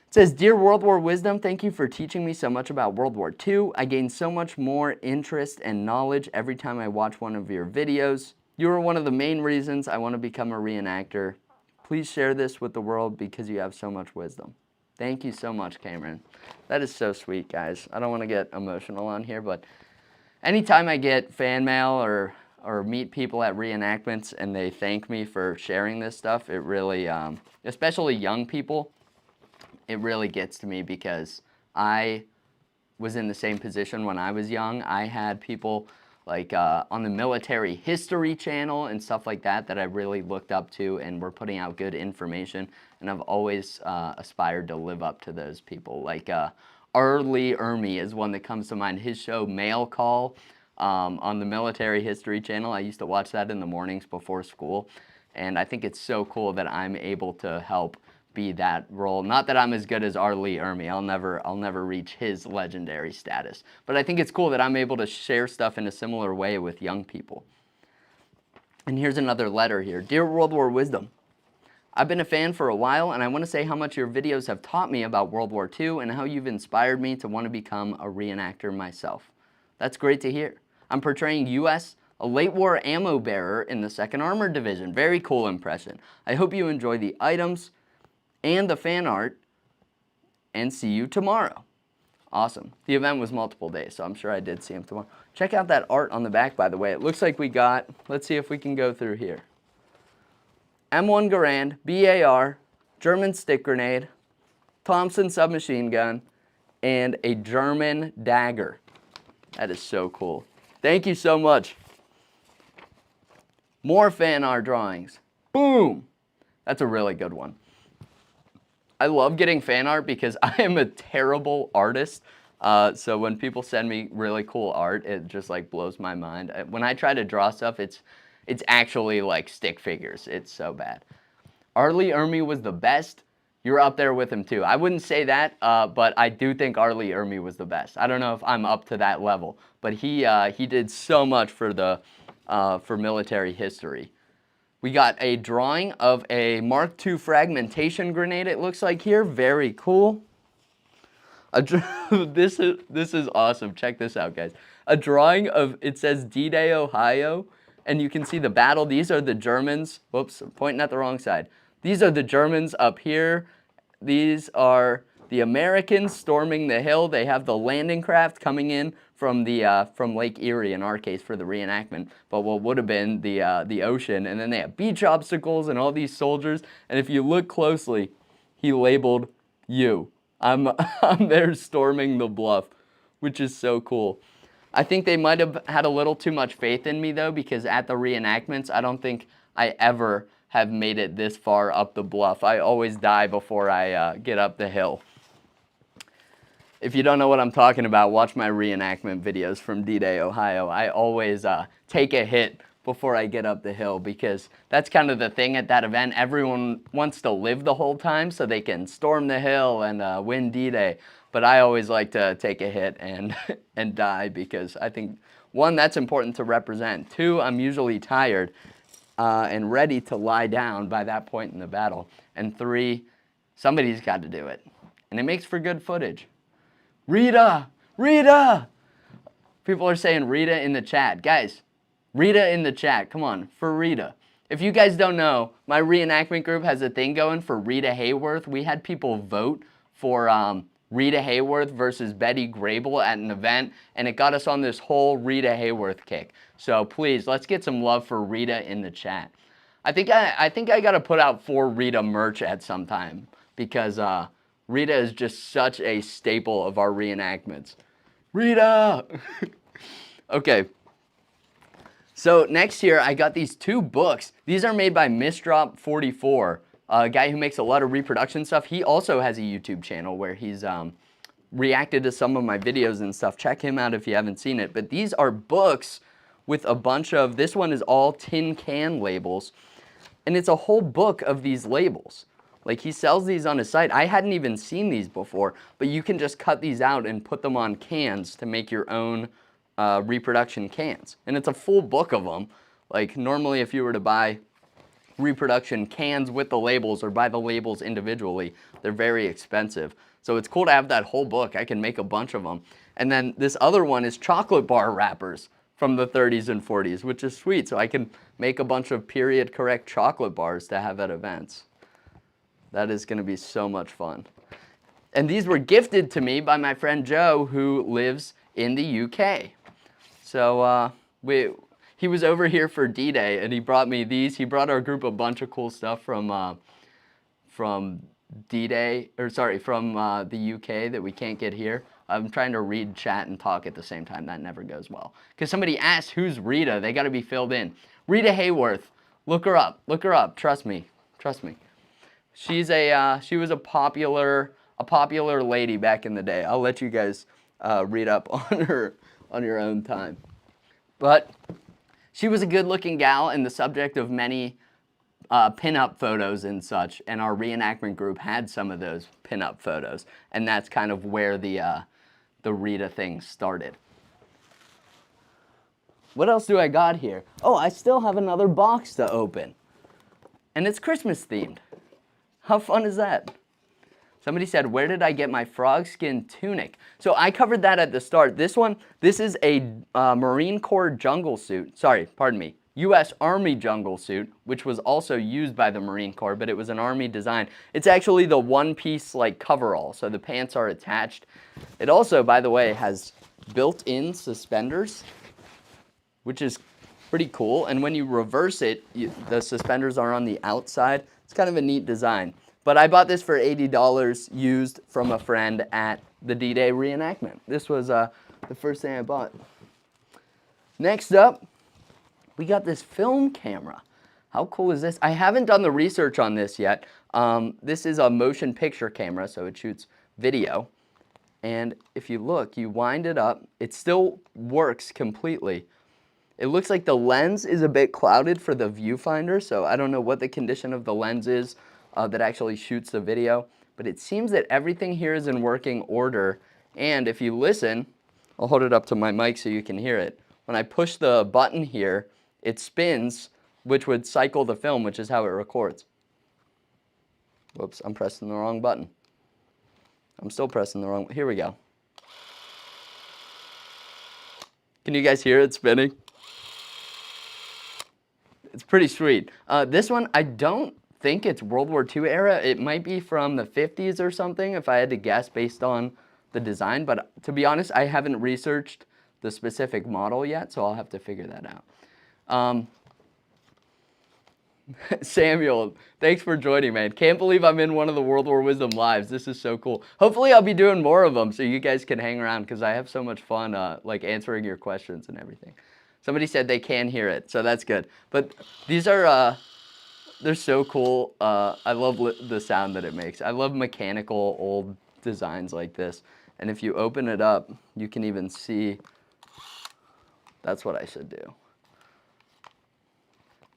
It says, Dear World War Wisdom, thank you for teaching me so much about World War II. I gain so much more interest and knowledge every time I watch one of your videos. You are one of the main reasons I want to become a reenactor. Please share this with the world because you have so much wisdom. Thank you so much, Cameron. That is so sweet, guys. I don't want to get emotional on here, but anytime I get fan mail or meet people at reenactments and they thank me for sharing this stuff, it really, especially young people, it really gets to me because I was in the same position when I was young. I had people like on the military history channel and stuff like that that I really looked up to and were putting out good information, and I've always aspired to live up to those people. Like R. Lee Ermey is one that comes to mind. His show Mail Call on the military history channel, I used to watch that in the mornings before school, and I think it's so cool that I'm able to help be that role. Not that I'm as good as R. Lee Ermey. I'll never reach his legendary status. But I think it's cool that I'm able to share stuff in a similar way with young people. And here's another letter here. Dear World War Wisdom, I've been a fan for a while, and I want to say how much your videos have taught me about World War II and how you've inspired me to want to become a reenactor myself. That's great to hear. I'm portraying U.S., a late war ammo bearer in the 2nd Armored Division. Very cool impression. I hope you enjoy the items and the fan art, and see you tomorrow. Awesome. The event was multiple days, so I'm sure I did see him tomorrow. Check out that art on the back, by the way. It looks like we got, let's see if we can go through here. M1 Garand, BAR, German stick grenade, Thompson submachine gun, and a German dagger. That is so cool. Thank you so much. More fan art drawings. Boom! That's a really good one. I love getting fan art because I am a terrible artist. So when people send me really cool art, it just like blows my mind. When I try to draw stuff, it's actually like stick figures. It's so bad. R. Lee Ermey was the best. You're up there with him too. I wouldn't say that, but I do think R. Lee Ermey was the best. I don't know if I'm up to that level, but he did so much for the for military history. We got a drawing of a Mark II fragmentation grenade, it looks like here. Very cool. This is awesome. Check this out, guys. a drawing of, it says D-Day, Ohio, and you can see the battle. These are the Germans. Whoops, I'm pointing at the wrong side. These are the Germans up here. These are the Americans storming the hill. They have the landing craft coming in from the from Lake Erie, in our case, for the reenactment, but what would have been the ocean. And then they have beach obstacles and all these soldiers. And if you look closely, he labeled you. I'm there storming the bluff, which is so cool. I think they might have had a little too much faith in me, though, because at the reenactments, I don't think I ever have made it this far up the bluff. I always die before I get up the hill. If you don't know what I'm talking about, watch my reenactment videos from D-Day, Ohio. I always take a hit before I get up the hill, because that's kind of the thing at that event. Everyone wants to live the whole time so they can storm the hill and win D-Day. But I always like to take a hit and, and die, because I think, one, that's important to represent. Two, I'm usually tired and ready to lie down by that point in the battle. And three, somebody's got to do it. And it makes for good footage. Rita! Rita! People are saying Rita in the chat. Guys, Rita in the chat. Come on, for Rita. If you guys don't know, my reenactment group has a thing going for Rita Hayworth. We had people vote for Rita Hayworth versus Betty Grable at an event, and it got us on this whole Rita Hayworth kick. So please, let's get some love for Rita in the chat. I think I got to put out 4 Rita merch at some time, because Rita is just such a staple of our reenactments. Rita! Okay. So next year, I got these 2 books. These are made by Missdrop44, a guy who makes a lot of reproduction stuff. He also has a YouTube channel where he's reacted to some of my videos and stuff. Check him out if you haven't seen it. But these are books with a bunch of, this one is all tin can labels, and it's a whole book of these labels. Like, he sells these on his site. I hadn't even seen these before, but you can just cut these out and put them on cans to make your own reproduction cans. And it's a full book of them. Like, normally if you were to buy reproduction cans with the labels or buy the labels individually, they're very expensive. So it's cool to have that whole book. I can make a bunch of them. And then this other one is chocolate bar wrappers from the 30s and 40s, which is sweet. So I can make a bunch of period correct chocolate bars to have at events. That is going to be so much fun. And these were gifted to me by my friend Joe, who lives in the UK. So he was over here for D-Day, and he brought me these. He brought our group a bunch of cool stuff from D-Day, or sorry, from the UK that we can't get here. I'm trying to read chat and talk at the same time. That never goes well. Because somebody asked, who's Rita? They got to be filled in. Rita Hayworth. Look her up. Look her up. Trust me. Trust me. She's she was a popular lady back in the day. I'll let you guys read up on her on your own time. But she was a good-looking gal and the subject of many pin-up photos and such. And our reenactment group had some of those pin-up photos, and that's kind of where the Rita thing started. What else do I got here? Oh, I still have another box to open, and it's Christmas themed. How fun is that? Somebody said, where did I get my frog skin tunic? So I covered that at the start. This is a Marine Corps jungle suit. Sorry, pardon me. U.S. Army jungle suit, which was also used by the Marine Corps, but it was an Army design. It's actually the one-piece like coverall, so the pants are attached. It also, by the way, has built-in suspenders, which is pretty cool. And when you reverse it, the suspenders are on the outside. It's kind of a neat design. But I bought this for $80 used from a friend at the D-Day reenactment. This was the first thing I bought. Next up, we got this film camera. How cool is this? I haven't done the research on this yet. This is a motion picture camera, so it shoots video. And if you look, you wind it up, it still works completely. It looks like the lens is a bit clouded for the viewfinder, so I don't know what the condition of the lens is that actually shoots the video, but it seems that everything here is in working order. And if you listen, I'll hold it up to my mic so you can hear it. When I push the button here, it spins, which would cycle the film, which is how it records. Whoops, I'm pressing the wrong button. I'm still pressing the wrong, here we go. Can you guys hear it spinning? It's pretty sweet. This one, I don't think it's World War II era. It might be from the 50s or something if I had to guess based on the design. But to be honest, I haven't researched the specific model yet, so I'll have to figure that out. Samuel, thanks for joining, man. Can't believe I'm in one of the World War Wisdom lives. This is so cool. Hopefully I'll be doing more of them so you guys can hang around because I have so much fun like answering your questions and everything. Somebody said they can hear it, so that's good. But these are, they're so cool. I love the sound that it makes. I love mechanical old designs like this. And if you open it up, you can even see, that's what I should do.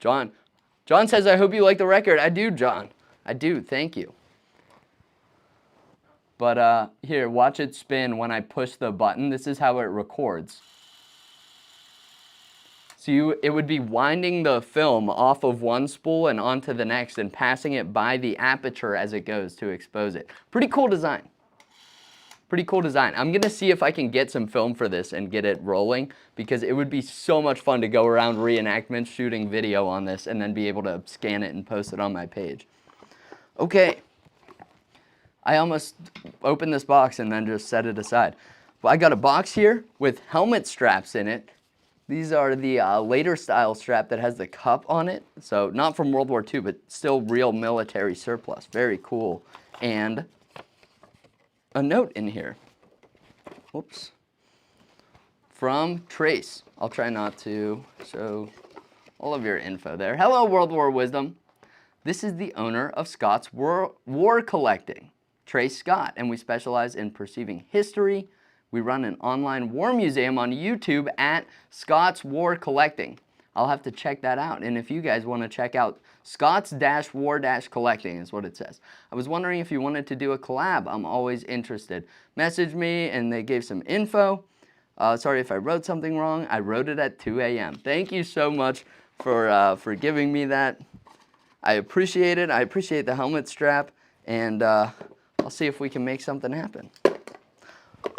John says, I hope you like the record. I do, John. I do. Thank you. But here, watch it spin when I push the button. This is how it records. So it would be winding the film off of one spool and onto the next and passing it by the aperture as it goes to expose it. Pretty cool design. Pretty cool design. I'm going to see if I can get some film for this and get it rolling because it would be so much fun to go around reenactments, shooting video on this, and then be able to scan it and post it on my page. Okay. I almost opened this box and then just set it aside. Well, I got a box here with helmet straps in it. These are the later style strap that has the cup on it. So not from World War II, but still real military surplus. Very cool. And a note in here. Whoops. From Trace. I'll try not to show all of your info there. Hello, World War Wisdom. This is the owner of Scott's War Collecting, Trace Scott, and we specialize in perceiving history. We run an online war museum on YouTube at Scott's War Collecting. I'll have to check that out. And if you guys want to check out Scott's-War-Collecting is what it says. I was wondering if you wanted to do a collab. I'm always interested. Message me and they gave some info. Sorry if I wrote something wrong. I wrote it at 2 a.m. Thank you so much for giving me that. I appreciate it. I appreciate the helmet strap. And I'll see if we can make something happen.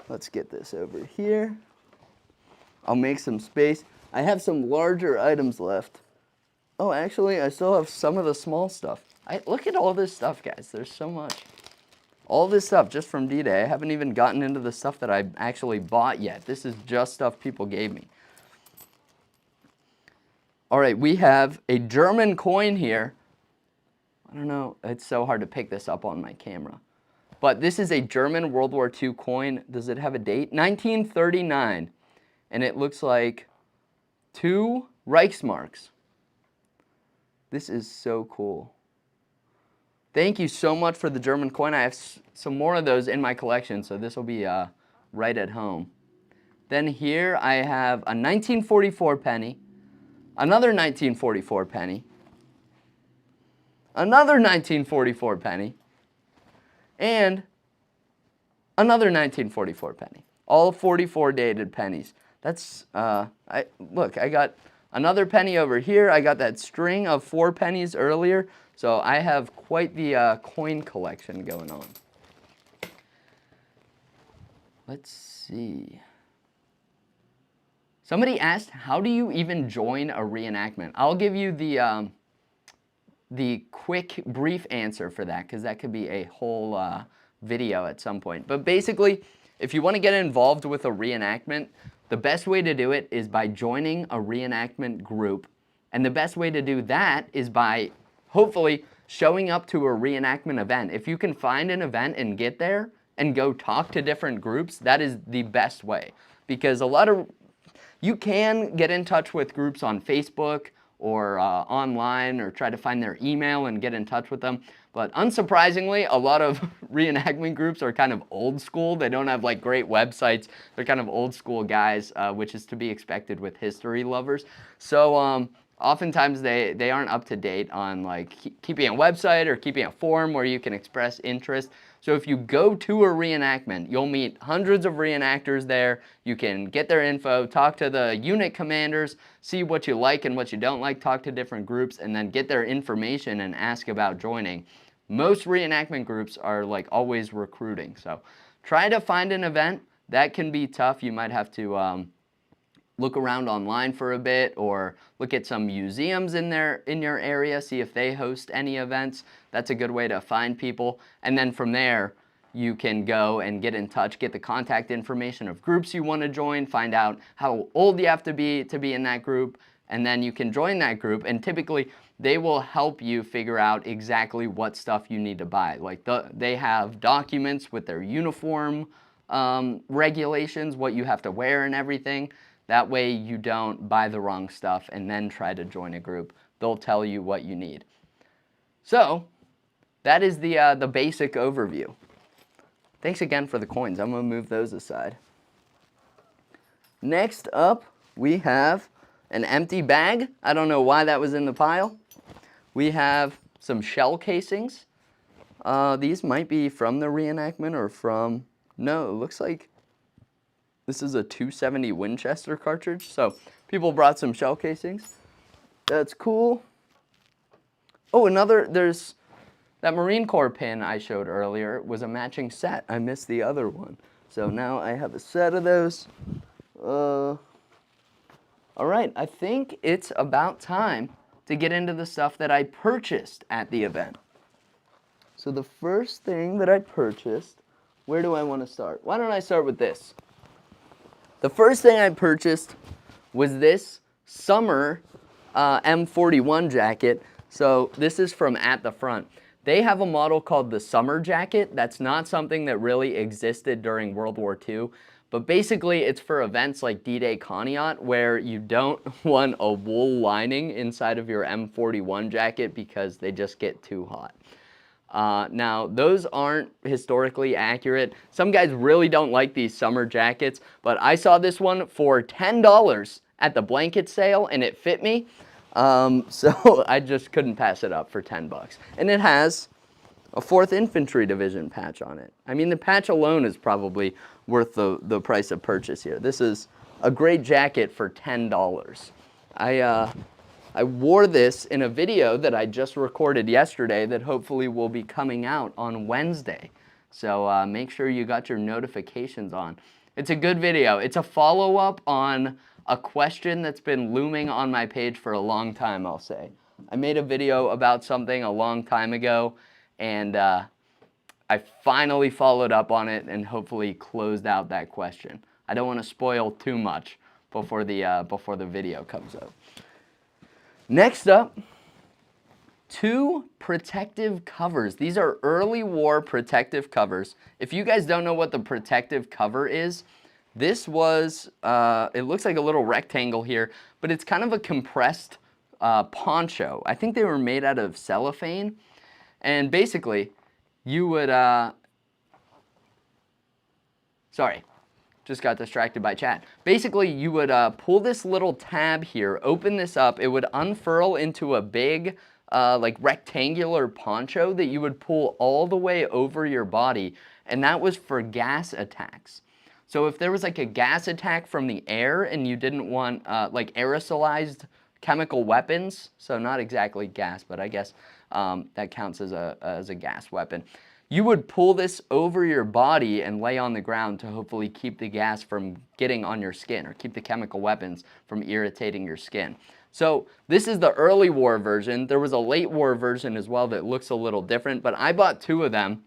Let's get this over here. I'll make some space. I have some larger items left. Oh, actually, I still have some of the small stuff. Look at all this stuff, guys. There's so much. All this stuff just from D-Day. I haven't even gotten into the stuff that I actually bought yet. This is just stuff people gave me. All right, we have a German coin here. I don't know. It's so hard to pick this up on my camera. But this is a German World War II coin. Does it have a date? 1939. And it looks like 2 Reichsmarks. This is so cool. Thank you so much for the German coin. I have some more of those in my collection, so this will be right at home. Then here I have a 1944 penny, another 1944 penny, another 1944 penny, and another 1944 penny. All 44 dated pennies. That's, look, I got another penny over here. I got that string of 4 pennies earlier. So I have quite the coin collection going on. Let's see. Somebody asked, how do you even join a reenactment? I'll give you the quick, brief answer for that, because that could be a whole video at some point. But basically, if you want to get involved with a reenactment, the best way to do it is by joining a reenactment group. And the best way to do that is by, hopefully, showing up to a reenactment event. If you can find an event and get there and go talk to different groups, that is the best way. Because you can get in touch with groups on Facebook or online, or try to find their email and get in touch with them. But unsurprisingly, a lot of reenactment groups are kind of old school. They don't have like great websites. They're kind of old school guys, which is to be expected with history lovers. So oftentimes they aren't up to date on like keeping a website or keeping a forum where you can express interest. So if you go to a reenactment, you'll meet hundreds of reenactors there. You can get their info, talk to the unit commanders, see what you like and what you don't like, talk to different groups, and then get their information and ask about joining. Most reenactment groups are like always recruiting. So try to find an event. That can be tough. You might have to look around online for a bit, or look at some museums in your area, see if they host any events. That's a good way to find people. And then from there, you can go and get in touch, get the contact information of groups you want to join, find out how old you have to be in that group, and then you can join that group, and typically they will help you figure out exactly what stuff you need to buy. Like they have documents with their uniform regulations, what you have to wear and everything. That way you don't buy the wrong stuff and then try to join a group. They'll tell you what you need. So that is the basic overview. Thanks again for the coins. I'm going to move those aside. Next up, we have an empty bag. I don't know why that was in the pile. We have some shell casings. These might be from the reenactment or from... No, it looks like this is a 270 Winchester cartridge. So people brought some shell casings. That's cool. Oh, there's... That Marine Corps pin I showed earlier was a matching set. I missed the other one. So now I have a set of those. All right, I think it's about time to get into the stuff that I purchased at the event. So the first thing that I purchased, where do I want to start? Why don't I start with this? The first thing I purchased was this summer M41 jacket. So this is from At the Front. They have a model called the summer jacket. That's not something that really existed during World War II. But basically, it's for events like D-Day Conneaut, where you don't want a wool lining inside of your M41 jacket because they just get too hot. Now, those aren't historically accurate. Some guys really don't like these summer jackets, but I saw this one for $10 at the blanket sale, and it fit me. So I just couldn't pass it up for 10 bucks. And it has a 4th Infantry Division patch on it. I mean, the patch alone is probably worth the price of purchase here. This is a great jacket for $10. I wore this in a video that I just recorded yesterday that hopefully will be coming out on Wednesday. So make sure you got your notifications on. It's a good video. It's a follow-up on a question that's been looming on my page for a long time, I'll say. I made a video about something a long time ago, and I finally followed up on it and hopefully closed out that question. I don't want to spoil too much before the video comes out. Next up, 2 protective covers. These are early war protective covers. If you guys don't know what the protective cover is, this was, it looks like a little rectangle here, but it's kind of a compressed poncho. I think they were made out of cellophane. And basically, you would, sorry, just got distracted by chat. Basically, you would pull this little tab here, open this up. It would unfurl into a big, like rectangular poncho that you would pull all the way over your body. And that was for gas attacks. So if there was like a gas attack from the air and you didn't want like aerosolized chemical weapons, so not exactly gas, but I guess that counts as a gas weapon, you would pull this over your body and lay on the ground to hopefully keep the gas from getting on your skin or keep the chemical weapons from irritating your skin. So this is the early war version. There was a late war version as well that looks a little different, but I bought 2 of them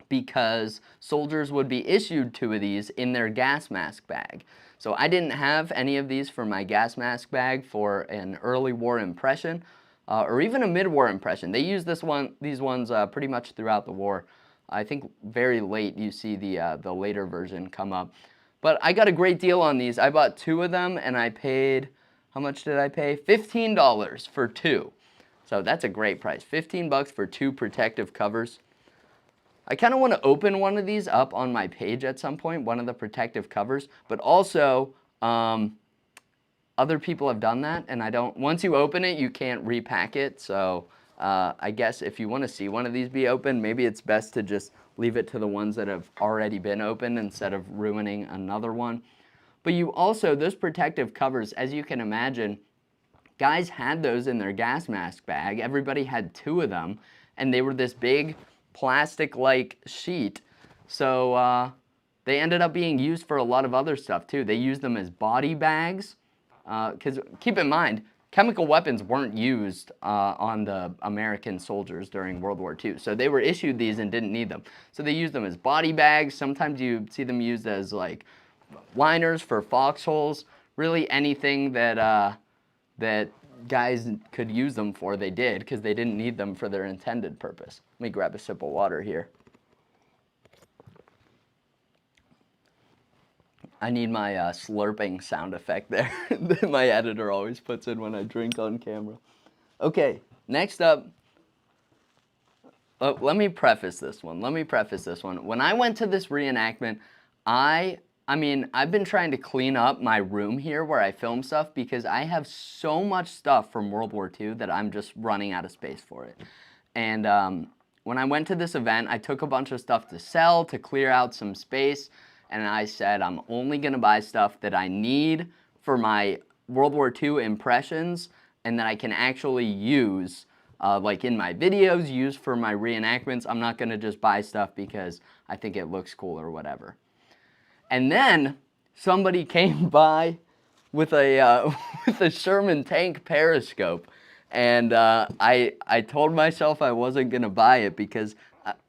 because soldiers would be issued 2 of these in their gas mask bag. So I didn't have any of these for my gas mask bag for an early war impression or even a mid-war impression. They use these ones pretty much throughout the war. I think very late you see the later version come up. But I got a great deal on these. I bought 2 of them and I paid, how much did I pay? $15 for 2. So that's a great price. 15 bucks for 2 protective covers. I kind of want to open one of these up on my page at some point, one of the protective covers, but also other people have done that, and once you open it, you can't repack it, so I guess if you want to see one of these be opened, maybe it's best to just leave it to the ones that have already been opened instead of ruining another one. But you also, those protective covers, as you can imagine, guys had those in their gas mask bag. Everybody had 2 of them, and they were this big plastic-like sheet, so they ended up being used for a lot of other stuff too. They used them as body bags. because keep in mind, chemical weapons weren't used on the American soldiers during World War II. So they were issued these and didn't need them. So they used them as body bags. Sometimes you see them used as like liners for foxholes. Really anything that, that guys could use them for, they did, because they didn't need them for their intended purpose. Let me grab a sip of water here. I need my slurping sound effect there that my editor always puts in when I drink on camera. Okay, next up, let me preface this one. When I went to this reenactment, I mean, I've been trying to clean up my room here where I film stuff because I have so much stuff from World War II that I'm just running out of space for it. And when I went to this event, I took a bunch of stuff to sell to clear out some space. And I said, I'm only going to buy stuff that I need for my World War II impressions and that I can actually use, like in my videos, use for my reenactments. I'm not going to just buy stuff because I think it looks cool or whatever. And then somebody came by with a, with a Sherman tank periscope. And I told myself I wasn't going to buy it because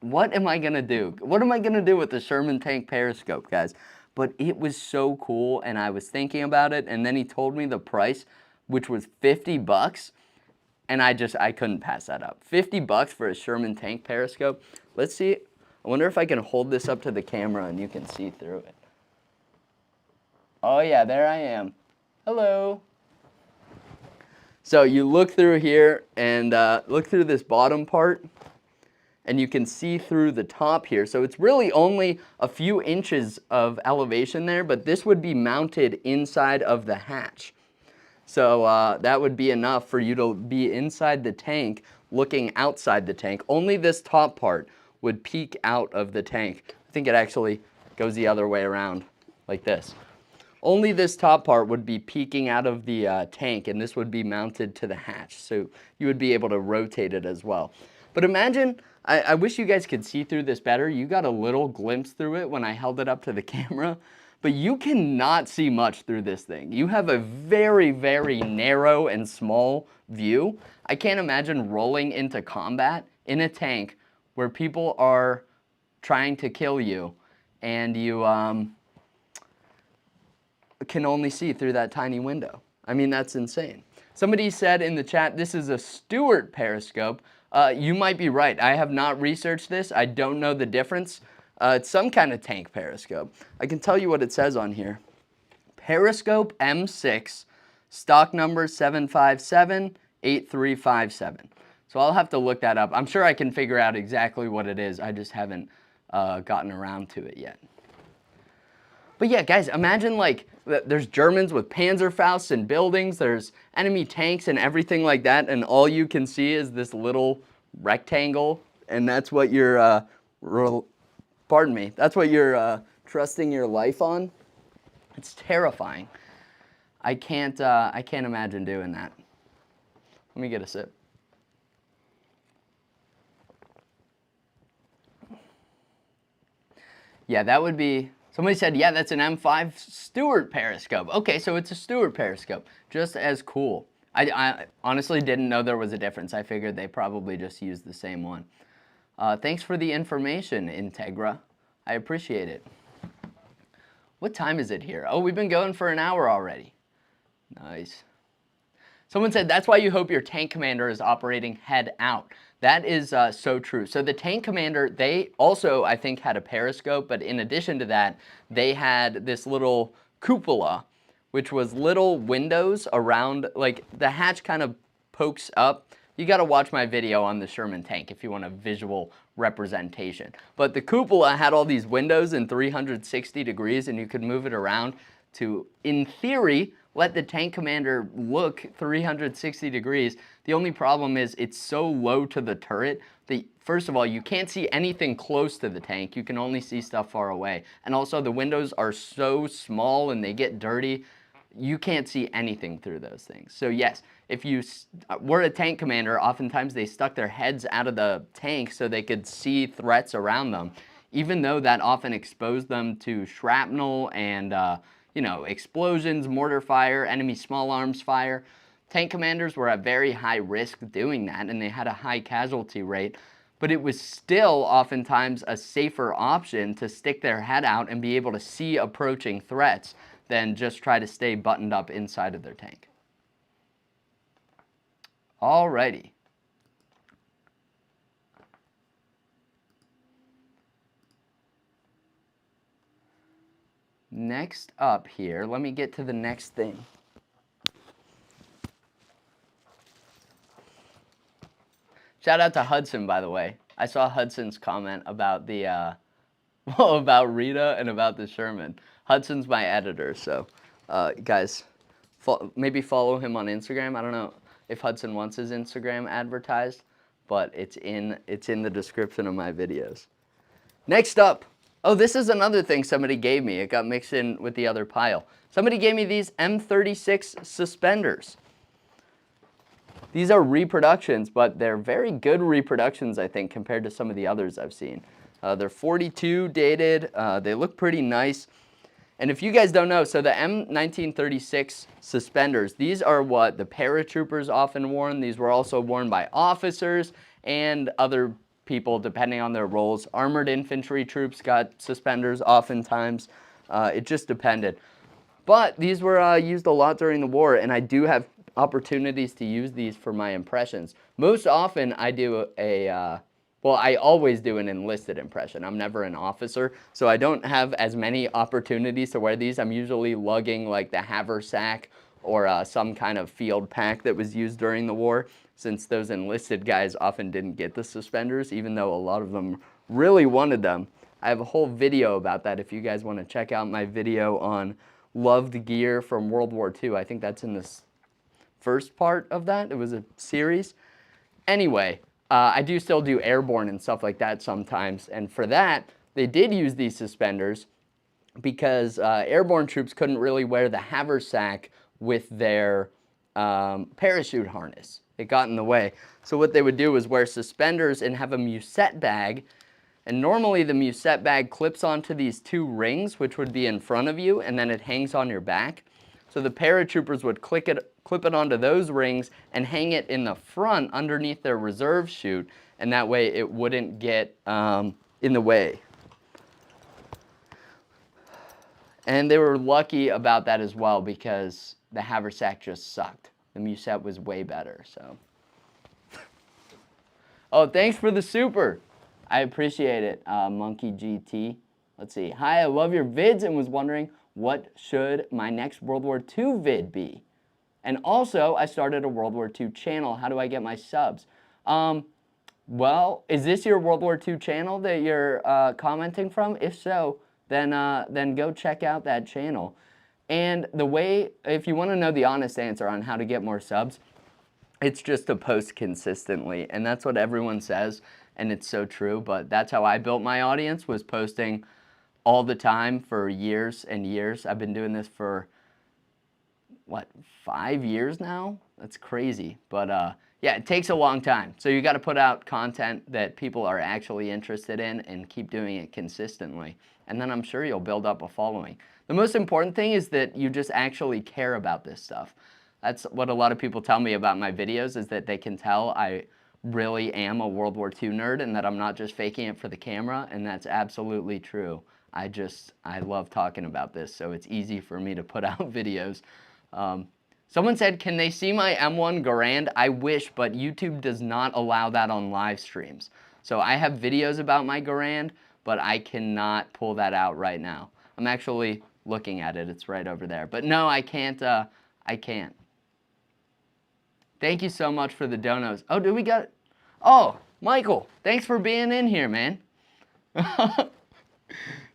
what am I going to do? What am I going to do with the Sherman tank periscope, guys? But it was so cool, and I was thinking about it, and then he told me the price, which was $50, and I couldn't pass that up. $50 for a Sherman tank periscope. Let's see. I wonder if I can hold this up to the camera and you can see through it. Oh yeah, there I am. Hello. So you look through here and look through this bottom part, and you can see through the top here. So it's really only a few inches of elevation there, but this would be mounted inside of the hatch. So that would be enough for you to be inside the tank looking outside the tank. Only this top part would peek out of the tank. I think it actually goes the other way around, like this. Only this top part would be peeking out of the tank, and this would be mounted to the hatch. So you would be able to rotate it as well. But imagine, I wish you guys could see through this better. You got a little glimpse through it when I held it up to the camera, but you cannot see much through this thing. You have a very, very narrow and small view. I can't imagine rolling into combat in a tank where people are trying to kill you and you can only see through that tiny window. I mean, that's insane. Somebody said in the chat, this is a Stewart periscope. You might be right. I have not researched this. I don't know the difference. It's some kind of tank periscope. I can tell you what it says on here. Periscope M6, stock number 7578357. So I'll have to look that up. I'm sure I can figure out exactly what it is. I just haven't gotten around to it yet. But yeah, guys, imagine like there's Germans with Panzerfausts in buildings, there's enemy tanks and everything like that, and all you can see is this little rectangle, and that's what you're, pardon me, that's what you're trusting your life on. It's terrifying. I can't imagine doing that. Let me get a sip. Yeah, that would be. Somebody said, yeah, that's an M5 Stewart periscope. Okay, so it's a Stewart periscope. Just as cool. I honestly didn't know there was a difference. I figured they probably just used the same one. Thanks for the information, Integra. I appreciate it. What time is it here? Oh, we've been going for an hour already. Nice. Someone said, that's why you hope your tank commander is operating head out. That is so true. So the tank commander, they also, I think, had a periscope, but in addition to that, they had this little cupola, which was little windows around, like the hatch kind of pokes up. You got to watch my video on the Sherman tank if you want a visual representation. But the cupola had all these windows in 360 degrees, and you could move it around to, in theory, let the tank commander look 360 degrees. The only problem is it's so low to the turret that, first of all, you can't see anything close to the tank. You can only see stuff far away. And also the windows are so small and they get dirty, you can't see anything through those things. So yes, if you were a tank commander, oftentimes they stuck their heads out of the tank so they could see threats around them, even though that often exposed them to shrapnel and you know, explosions, mortar fire, enemy small arms fire. Tank commanders were at very high risk doing that, and they had a high casualty rate. But it was still oftentimes a safer option to stick their head out and be able to see approaching threats than just try to stay buttoned up inside of their tank. Alrighty. Next up here, let me get to the next thing. Shout out to Hudson, by the way. I saw Hudson's comment about the about Rita and about the Sherman. Hudson's my editor, so guys, maybe follow him on Instagram. I don't know if Hudson wants his Instagram advertised, but it's in the description of my videos. Next up, oh, this is another thing somebody gave me. It got mixed in with the other pile. Somebody gave me these M36 suspenders. These are reproductions, but they're very good reproductions, I think, compared to some of the others I've seen. They're 42 dated. They look pretty nice. And if you guys don't know, so the M1936 suspenders, these are what the paratroopers often worn. These were also worn by officers and other people, depending on their roles. Armored infantry troops got suspenders oftentimes. It just depended. But these were used a lot during the war, and I do have opportunities to use these for my impressions. Most often I do well, I always do an enlisted impression. I'm never an officer, so I don't have as many opportunities to wear these. I'm usually lugging like the haversack or some kind of field pack that was used during the war, since those enlisted guys often didn't get the suspenders, even though a lot of them really wanted them. I have a whole video about that if you guys want to check out my video on loved gear from World War II. I think that's in this first part of that. It was a series. Anyway, I do still do airborne and stuff like that sometimes, and for that, they did use these suspenders because airborne troops couldn't really wear the haversack with their parachute harness. It got in the way. So what they would do was wear suspenders and have a musette bag, and normally the musette bag clips onto these two rings, which would be in front of you, and then it hangs on your back. So the paratroopers would clip it onto those rings and hang it in the front underneath their reserve chute, and that way it wouldn't get in the way. And they were lucky about that as well because the haversack just sucked. The musette was way better, so. Oh, thanks for the super. I appreciate it, Monkey GT. Let's see. Hi, I love your vids and was wondering, what should my next World War II vid be? And also, I started a World War II channel. How do I get my subs? Well, is this your World War II channel that you're commenting from? If so, then go check out that channel. And the way, if you want to know the honest answer on how to get more subs, it's just to post consistently. And that's what everyone says, and it's so true. But that's how I built my audience, was posting all the time for years and years. I've been doing this for, what, 5 years now? That's crazy. But yeah, it takes a long time. So you got to put out content that people are actually interested in and keep doing it consistently. And then I'm sure you'll build up a following. The most important thing is that you just actually care about this stuff. That's what a lot of people tell me about my videos, is that they can tell I really am a World War II nerd and that I'm not just faking it for the camera, and that's absolutely true. I love talking about this, so it's easy for me to put out videos. Someone said, can they see my M1 Garand? I wish, but YouTube does not allow that on live streams. So I have videos about my Garand, but I cannot pull that out right now. I'm actually looking at it. It's right over there. But no, I can't. I can't. Thank you so much for the donos. Oh, did we got it? Oh, Michael, thanks for being in here, man.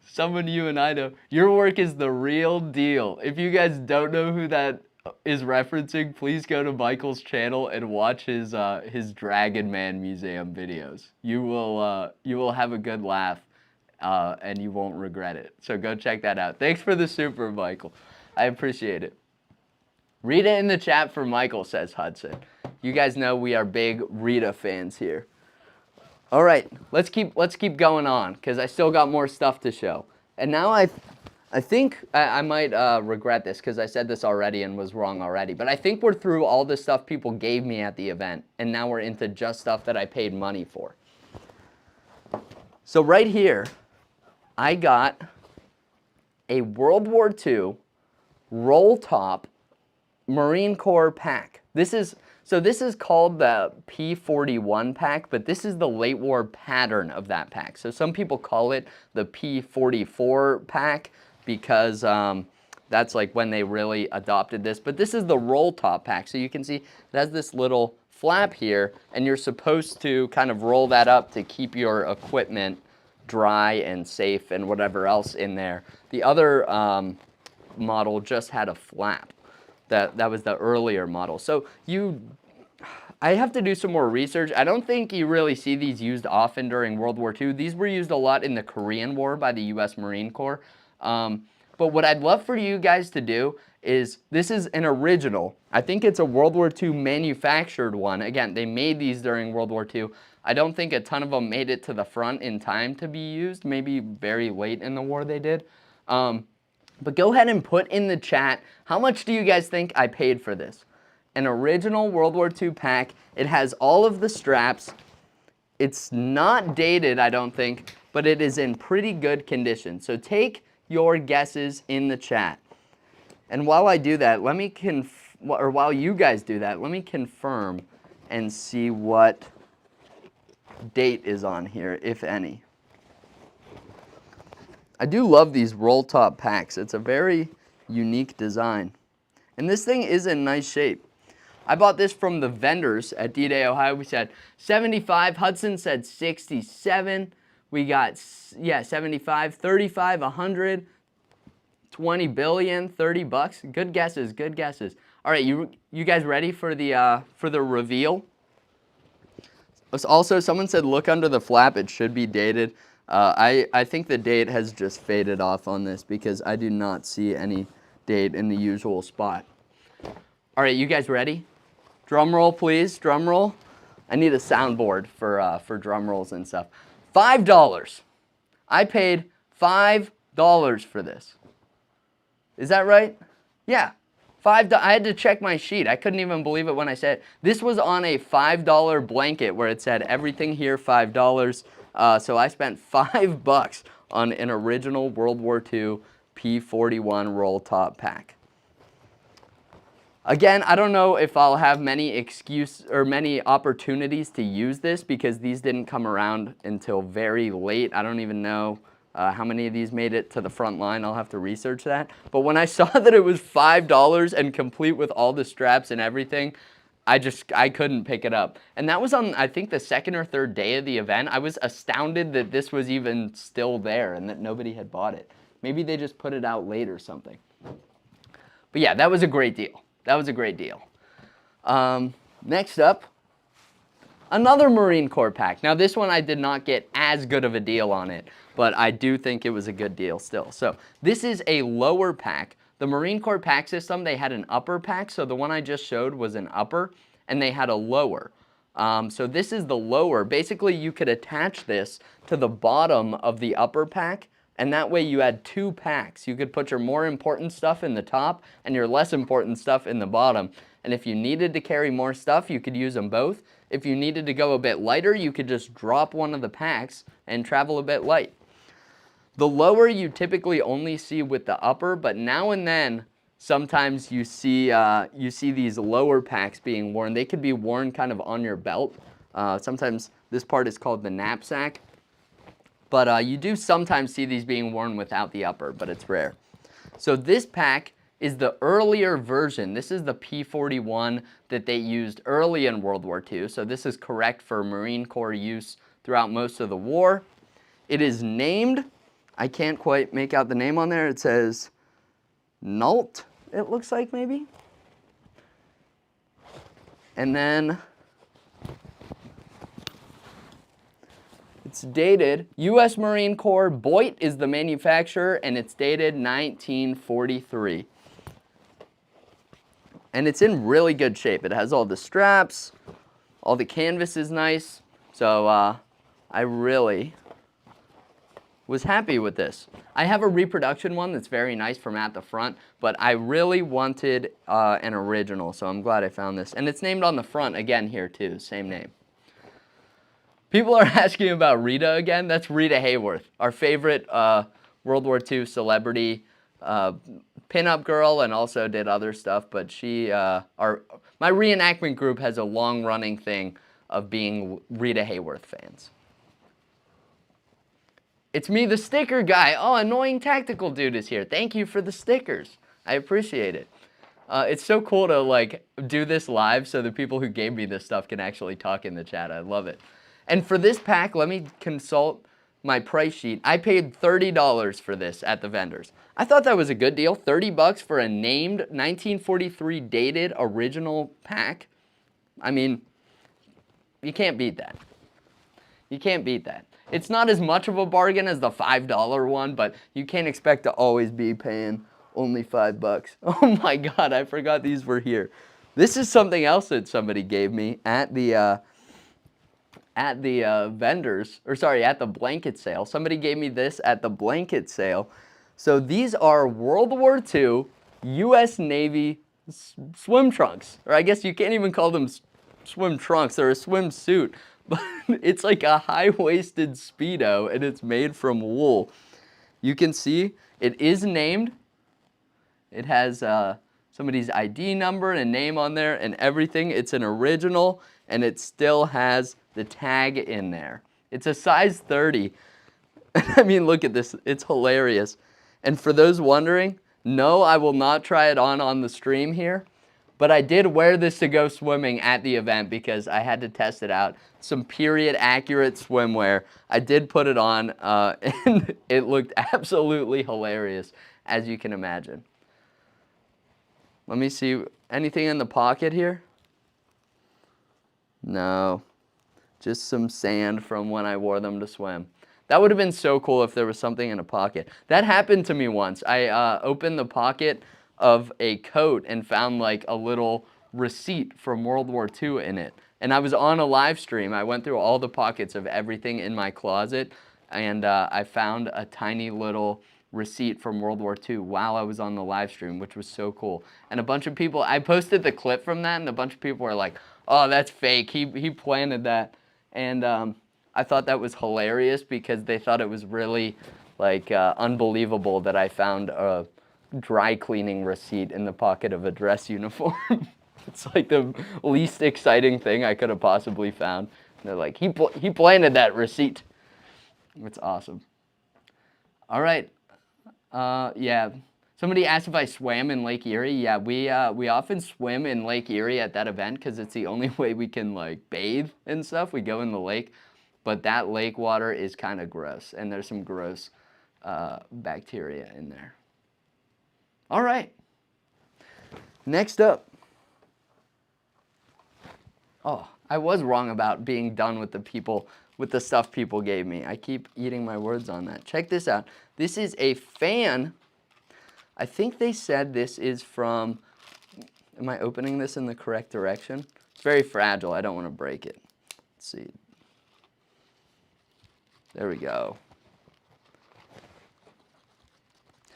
Someone you and I know. Your work is the real deal. If you guys don't know who that is referencing, please go to Michael's channel and watch his Dragon Man Museum videos. You will have a good laugh, and you won't regret it. So go check that out. Thanks for the super, Michael. I appreciate it. Read it in the chat for Michael, says Hudson. You guys know we are big Rita fans here. All right, let's keep going on, because I still got more stuff to show. And now I I think I might regret this because I said this already and was wrong already, but I think we're through all the stuff people gave me at the event, and now we're into just stuff that I paid money for. So right here, I got a World War II roll top Marine Corps pack. This is called the P41 pack, but this is the late war pattern of that pack. So some people call it the P44 pack because that's like when they really adopted this. But this is the roll top pack. So you can see it has this little flap here, and you're supposed to kind of roll that up to keep your equipment dry and safe and whatever else in there. The other model just had a flap. That was the earlier model. So I have to do some more research. I don't think you really see these used often during World War II. These were used a lot in the Korean War by the U.S. Marine Corps. But what I'd love for you guys to do is, this is an original. I think it's a World War II manufactured one. Again, they made these during World War II. I don't think a ton of them made it to the front in time to be used. Maybe very late in the war they did. But go ahead and put in the chat, how much do you guys think I paid for this? An original World War II pack. It has all of the straps. It's not dated, I don't think, but it is in pretty good condition. So take your guesses in the chat. And while I do that, while you guys do that, let me confirm and see what date is on here, if any. I do love these roll top packs. It's a very unique design. And this thing is in nice shape. I bought this from the vendors at D-Day, Ohio. We said 75. Hudson said 67. We got, 75, 35, 100, 20 billion, 30 bucks. Good guesses, good guesses. All right, you guys ready for the reveal? Also, someone said look under the flap. It should be dated. I think the date has just faded off on this because I do not see any date in the usual spot. All right, you guys ready? Drum roll, please. Drum roll. I need a soundboard for drum rolls and stuff. $5. I paid $5 for this. Is that right? Yeah. I had to check my sheet. I couldn't even believe it when I said it. This was on a $5 blanket where it said everything here $5. So I spent $5 on an original World War II P41 roll top pack. Again, I don't know if I'll have many opportunities to use this because these didn't come around until very late. I don't even know how many of these made it to the front line. I'll have to research that. But when I saw that it was $5 and complete with all the straps and everything, I couldn't pick it up. And that was on, I think, the second or third day of the event. I was astounded that this was even still there and that nobody had bought it. Maybe they just put it out late or something. But yeah, that was a great deal. That was a great deal. Next up, another Marine Corps pack. Now this one I did not get as good of a deal on it, but I do think it was a good deal still. So this is a lower pack. The Marine Corps pack system, they had an upper pack. So the one I just showed was an upper, and they had a lower. So this is the lower. Basically, you could attach this to the bottom of the upper pack, and that way you had two packs. You could put your more important stuff in the top and your less important stuff in the bottom. And if you needed to carry more stuff, you could use them both. If you needed to go a bit lighter, you could just drop one of the packs and travel a bit light. The lower you typically only see with the upper, but now and then sometimes you see these lower packs being worn. They could be worn kind of on your belt. Sometimes this part is called the knapsack. But you do sometimes see these being worn without the upper, but it's rare. So this pack is the earlier version. This is the P41 that they used early in World War II. So this is correct for Marine Corps use throughout most of the war. It is named, I can't quite make out the name on there. It says Nault, it looks like maybe. And then it's dated, U.S. Marine Corps, Boyd is the manufacturer, and it's dated 1943. And it's in really good shape. It has all the straps, all the canvas is nice. So I really was happy with this. I have a reproduction one that's very nice from at the front, but I really wanted an original, so I'm glad I found this. And it's named on the front again here too, same name. People are asking about Rita again. That's Rita Hayworth, our favorite World War II celebrity pinup girl, and also did other stuff. But my reenactment group has a long-running thing of being Rita Hayworth fans. It's me, the sticker guy. Oh, Annoying Tactical Dude is here. Thank you for the stickers. I appreciate it. It's so cool to like do this live so the people who gave me this stuff can actually talk in the chat. I love it. And for this pack, let me consult my price sheet. I paid $30 for this at the vendors. I thought that was a good deal. 30 bucks for a named 1943 dated original pack. I mean, you can't beat that. You can't beat that. It's not as much of a bargain as the $5 one, but you can't expect to always be paying only $5. Oh my God, I forgot these were here. This is something else that somebody gave me at the vendors, or sorry, at the blanket sale. Somebody gave me this at the blanket sale. So these are World War II U.S. Navy swim trunks, or I guess you can't even call them swim trunks. They're a swimsuit. But it's like a high-waisted Speedo, and it's made from wool. You can see it is named. It has somebody's ID number and name on there and everything. It's an original, and it still has the tag in there. It's a size 30. I mean, look at this. It's hilarious. And for those wondering, no, I will not try it on the stream here. But I did wear this to go swimming at the event because I had to test it out. Some period accurate swimwear. I did put it on and it looked absolutely hilarious, as you can imagine. Let me see, anything in the pocket here? No, just some sand from when I wore them to swim. That would have been so cool if there was something in a pocket. That happened to me once. I opened the pocket of a coat and found like a little receipt from World War II in it. And I was on a live stream. I went through all the pockets of everything in my closet, and I found a tiny little receipt from World War II while I was on the live stream, which was so cool. And a bunch of people, I posted the clip from that, and a bunch of people were like, oh, that's fake. He planted that. And I thought that was hilarious because they thought it was really like unbelievable that I found a dry cleaning receipt in the pocket of a dress uniform. It's like the least exciting thing I could have possibly found. And they're like, he planted that receipt. It's awesome. All right. Yeah. Somebody asked if I swam in Lake Erie. Yeah, we often swim in Lake Erie at that event because it's the only way we can like bathe and stuff. We go in the lake, but that lake water is kind of gross, and there's some gross bacteria in there. All right. Next up. Oh, I was wrong about being done with the stuff people gave me. I keep eating my words on that. Check this out. This is a fan. I think they said this is from, am I opening this in the correct direction? It's very fragile. I don't want to break it. Let's see. There we go.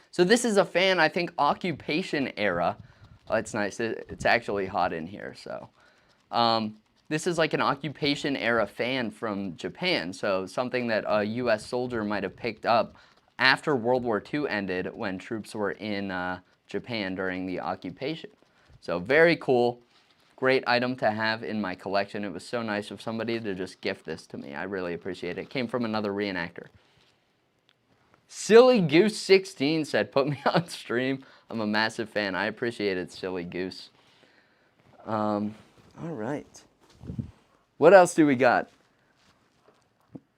So this is a fan, I think, occupation era. Oh, it's nice. It's actually hot in here, so. This is like an occupation era fan from Japan, so something that a U.S. soldier might have picked up after World War II ended when troops were in Japan during the occupation. So very cool, great item to have in my collection. It was so nice of somebody to just gift this to me. I really appreciate it. It came from another reenactor. Silly Goose 16 said, put me on stream. I'm a massive fan. I appreciate it, Silly Goose. All right. What else do we got?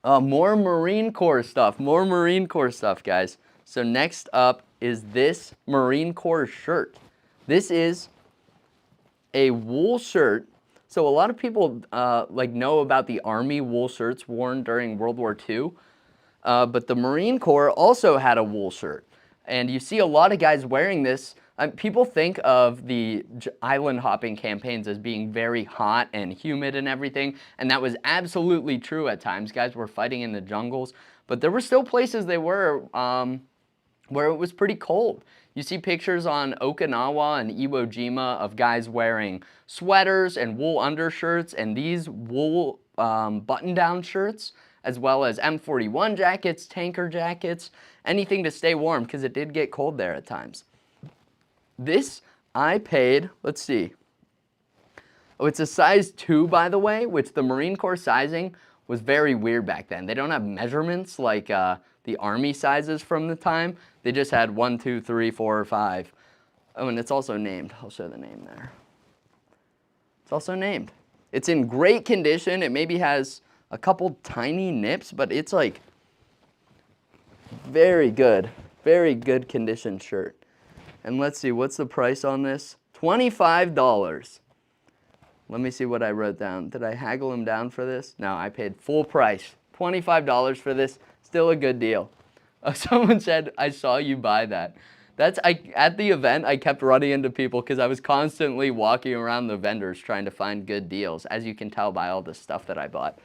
More Marine Corps stuff. More Marine Corps stuff, guys. So next up is this Marine Corps shirt. This is a wool shirt. So a lot of people know about the Army wool shirts worn during World War II. But the Marine Corps also had a wool shirt. And you see a lot of guys wearing this People think of the island hopping campaigns as being very hot and humid and everything, and that was absolutely true at times. Guys were fighting in the jungles, but there were still places they were where it was pretty cold. You see pictures on Okinawa and Iwo Jima of guys wearing sweaters and wool undershirts and these wool button-down shirts, as well as M41 jackets, tanker jackets, anything to stay warm because it did get cold there at times. This I paid, let's see. Oh, it's a size 2, by the way, which the Marine Corps sizing was very weird back then. They don't have measurements like the Army sizes from the time. They just had 1, 2, 3, 4, 5. Oh, and it's also named. I'll show the name there. It's also named. It's in great condition. It maybe has a couple tiny nips, but it's like very good condition shirt. And let's see, what's the price on this? $25. Let me see what I wrote down. Did I haggle him down for this? No, I paid full price. $25 for this. Still a good deal. Someone said, I saw you buy that. At the event, I kept running into people because I was constantly walking around the vendors trying to find good deals, as you can tell by all the stuff that I bought.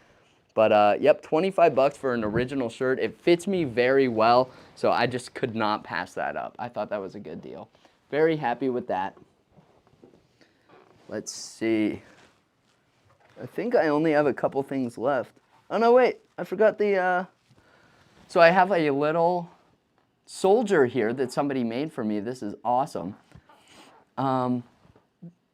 But yep, 25 bucks for an original shirt. It fits me very well, so I just could not pass that up. I thought that was a good deal. Very happy with that. Let's see. I think I only have a couple things left. Oh no, wait, I forgot the, so I have a little soldier here that somebody made for me. This is awesome.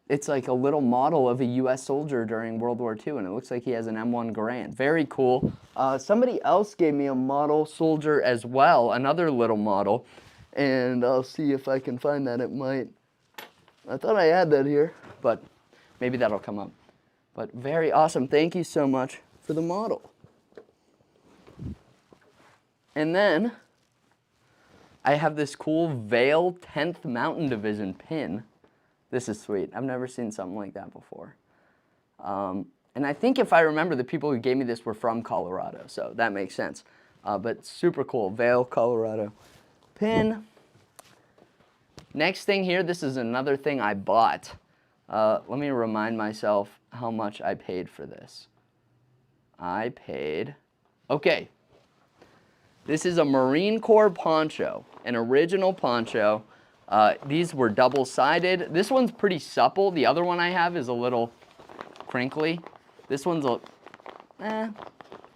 It's like a little model of a U.S. soldier during World War II, and it looks like he has an M1 Garand. Very cool. Somebody else gave me a model soldier as well, another little model, and I'll see if I can find that. It might. I thought I had that here, but maybe that'll come up. But very awesome. Thank you so much for the model. And then I have this cool Vale 10th Mountain Division pin. This is sweet. I've never seen something like that before. And I think if I remember, the people who gave me this were from Colorado, so that makes sense. But super cool. Vale, Colorado pin. Next thing here, this is another thing I bought. Let me remind myself how much I paid for this. I paid, okay. This is a Marine Corps poncho, an original poncho. These were double-sided. This one's pretty supple. The other one I have is a little crinkly. This one's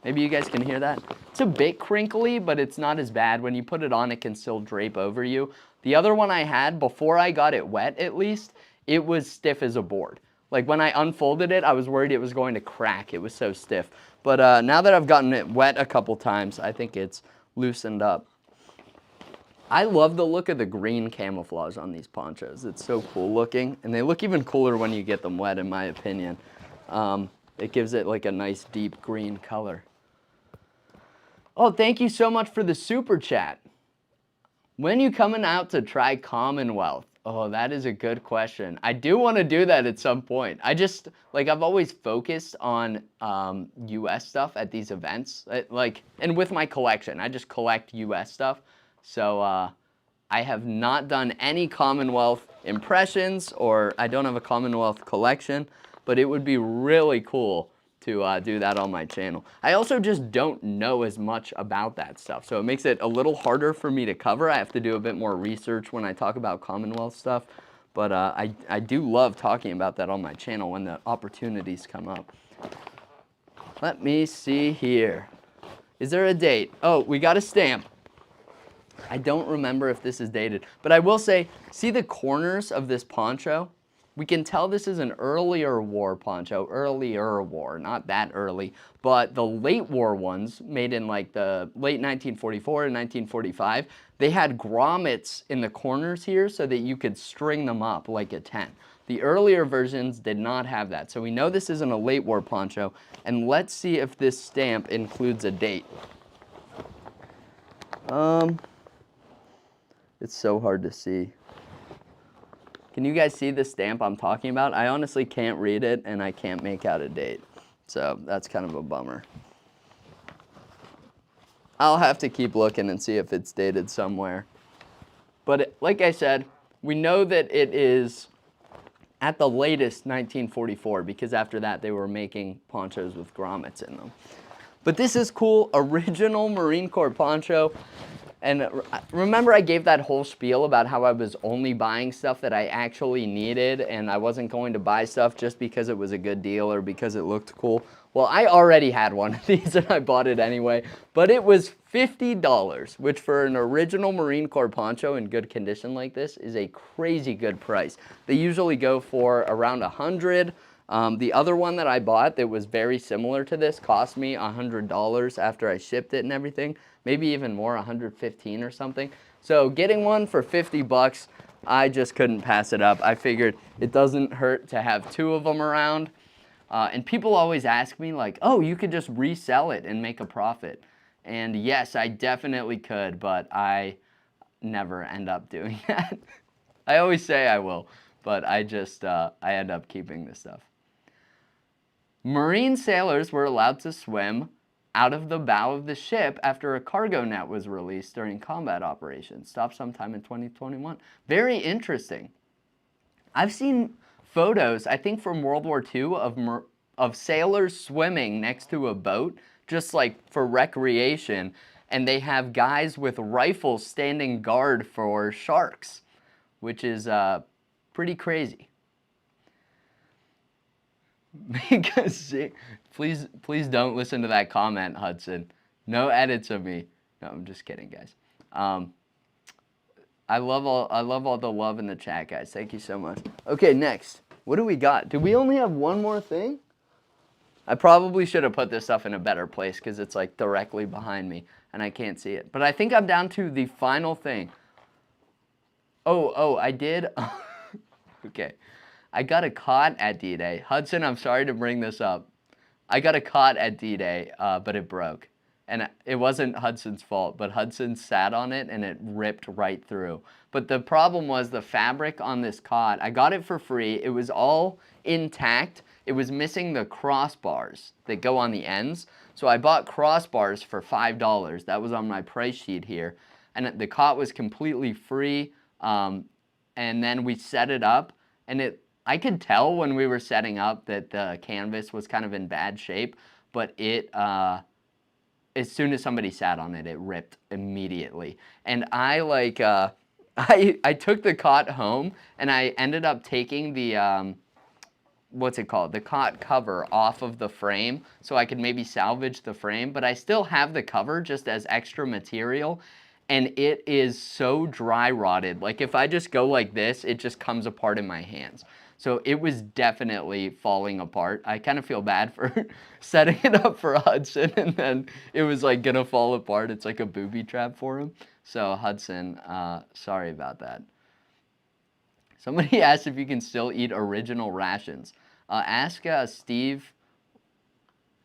maybe you guys can hear that. It's a bit crinkly, but it's not as bad. When you put it on, it can still drape over you. The other one I had, before I got it wet at least, it was stiff as a board. Like when I unfolded it, I was worried it was going to crack. It was so stiff. But now that I've gotten it wet a couple times, I think it's loosened up. I love the look of the green camouflage on these ponchos. It's so cool looking, and they look even cooler when you get them wet, in my opinion. It gives it like a nice deep green color. Oh, thank you so much for the super chat. When you coming out to try Commonwealth? Oh, that is a good question. I do want to do that at some point. I've always focused on US stuff at these events. And with my collection, I just collect US stuff. So I have not done any Commonwealth impressions, or I don't have a Commonwealth collection, but it would be really cool to do that on my channel. I also just don't know as much about that stuff, so it makes it a little harder for me to cover. I have to do a bit more research when I talk about Commonwealth stuff, but I do love talking about that on my channel when the opportunities come up. Let me see here. Is there a date? Oh, we got a stamp. I don't remember if this is dated, but I will say, see the corners of this poncho? We can tell this is an earlier war poncho, earlier war, not that early, but the late war ones made in like the late 1944 and 1945, they had grommets in the corners here so that you could string them up like a tent. The earlier versions did not have that, so we know this isn't a late war poncho, and let's see if this stamp includes a date. It's so hard to see. Can you guys see the stamp I'm talking about? I honestly can't read it, and I can't make out a date. So that's kind of a bummer. I'll have to keep looking and see if it's dated somewhere. But like I said, We know that it is at the latest 1944 because after that they were making ponchos with grommets in them. But this is cool, original Marine Corps poncho. And remember I gave that whole spiel about how I was only buying stuff that I actually needed and I wasn't going to buy stuff just because it was a good deal or because it looked cool. Well, I already had one of these and I bought it anyway, but it was $50, which for an original Marine Corps poncho in good condition like this is a crazy good price. They usually go for around $100. The other one that I bought that was very similar to this cost me $100 after I shipped it and everything, maybe even more, $115 or something. So getting one for 50 bucks, I just couldn't pass it up. I figured it doesn't hurt to have two of them around. And people always ask me like, oh, you could just resell it and make a profit. And yes, I definitely could, but I never end up doing that. I always say I will, but I end up keeping this stuff. Marine sailors were allowed to swim out of the bow of the ship after a cargo net was released during combat operations. Stopped sometime in 2021. Very interesting. I've seen photos, I think from World War II, of sailors swimming next to a boat, just like for recreation, and they have guys with rifles standing guard for sharks, which is pretty crazy. Because, please don't listen to that comment, Hudson. No edits of me. No, I'm just kidding, guys. I love all the love in the chat, guys. Thank you so much. Okay, next. What do we got? Do we only have one more thing? I probably should have put this stuff in a better place because it's like directly behind me and I can't see it. But I think I'm down to the final thing. Oh, I did. Okay. I got a cot at D-Day. Hudson, I'm sorry to bring this up. I got a cot at D-Day, but it broke. And it wasn't Hudson's fault, but Hudson sat on it and it ripped right through. But the problem was the fabric on this cot, I got it for free. It was all intact. It was missing the crossbars that go on the ends. So I bought crossbars for $5. That was on my price sheet here. And the cot was completely free. And then we set it up and I could tell when we were setting up that the canvas was kind of in bad shape, but as soon as somebody sat on it, it ripped immediately. And I took the cot home and I ended up taking the, what's it called? The cot cover off of the frame so I could maybe salvage the frame, but I still have the cover just as extra material. And it is so dry rotted. Like if I just go like this, it just comes apart in my hands. So it was definitely falling apart. I kind of feel bad for setting it up for Hudson and then it was like gonna fall apart. It's like a booby trap for him. So Hudson, sorry about that. Somebody asked if you can still eat original rations. Ask Steve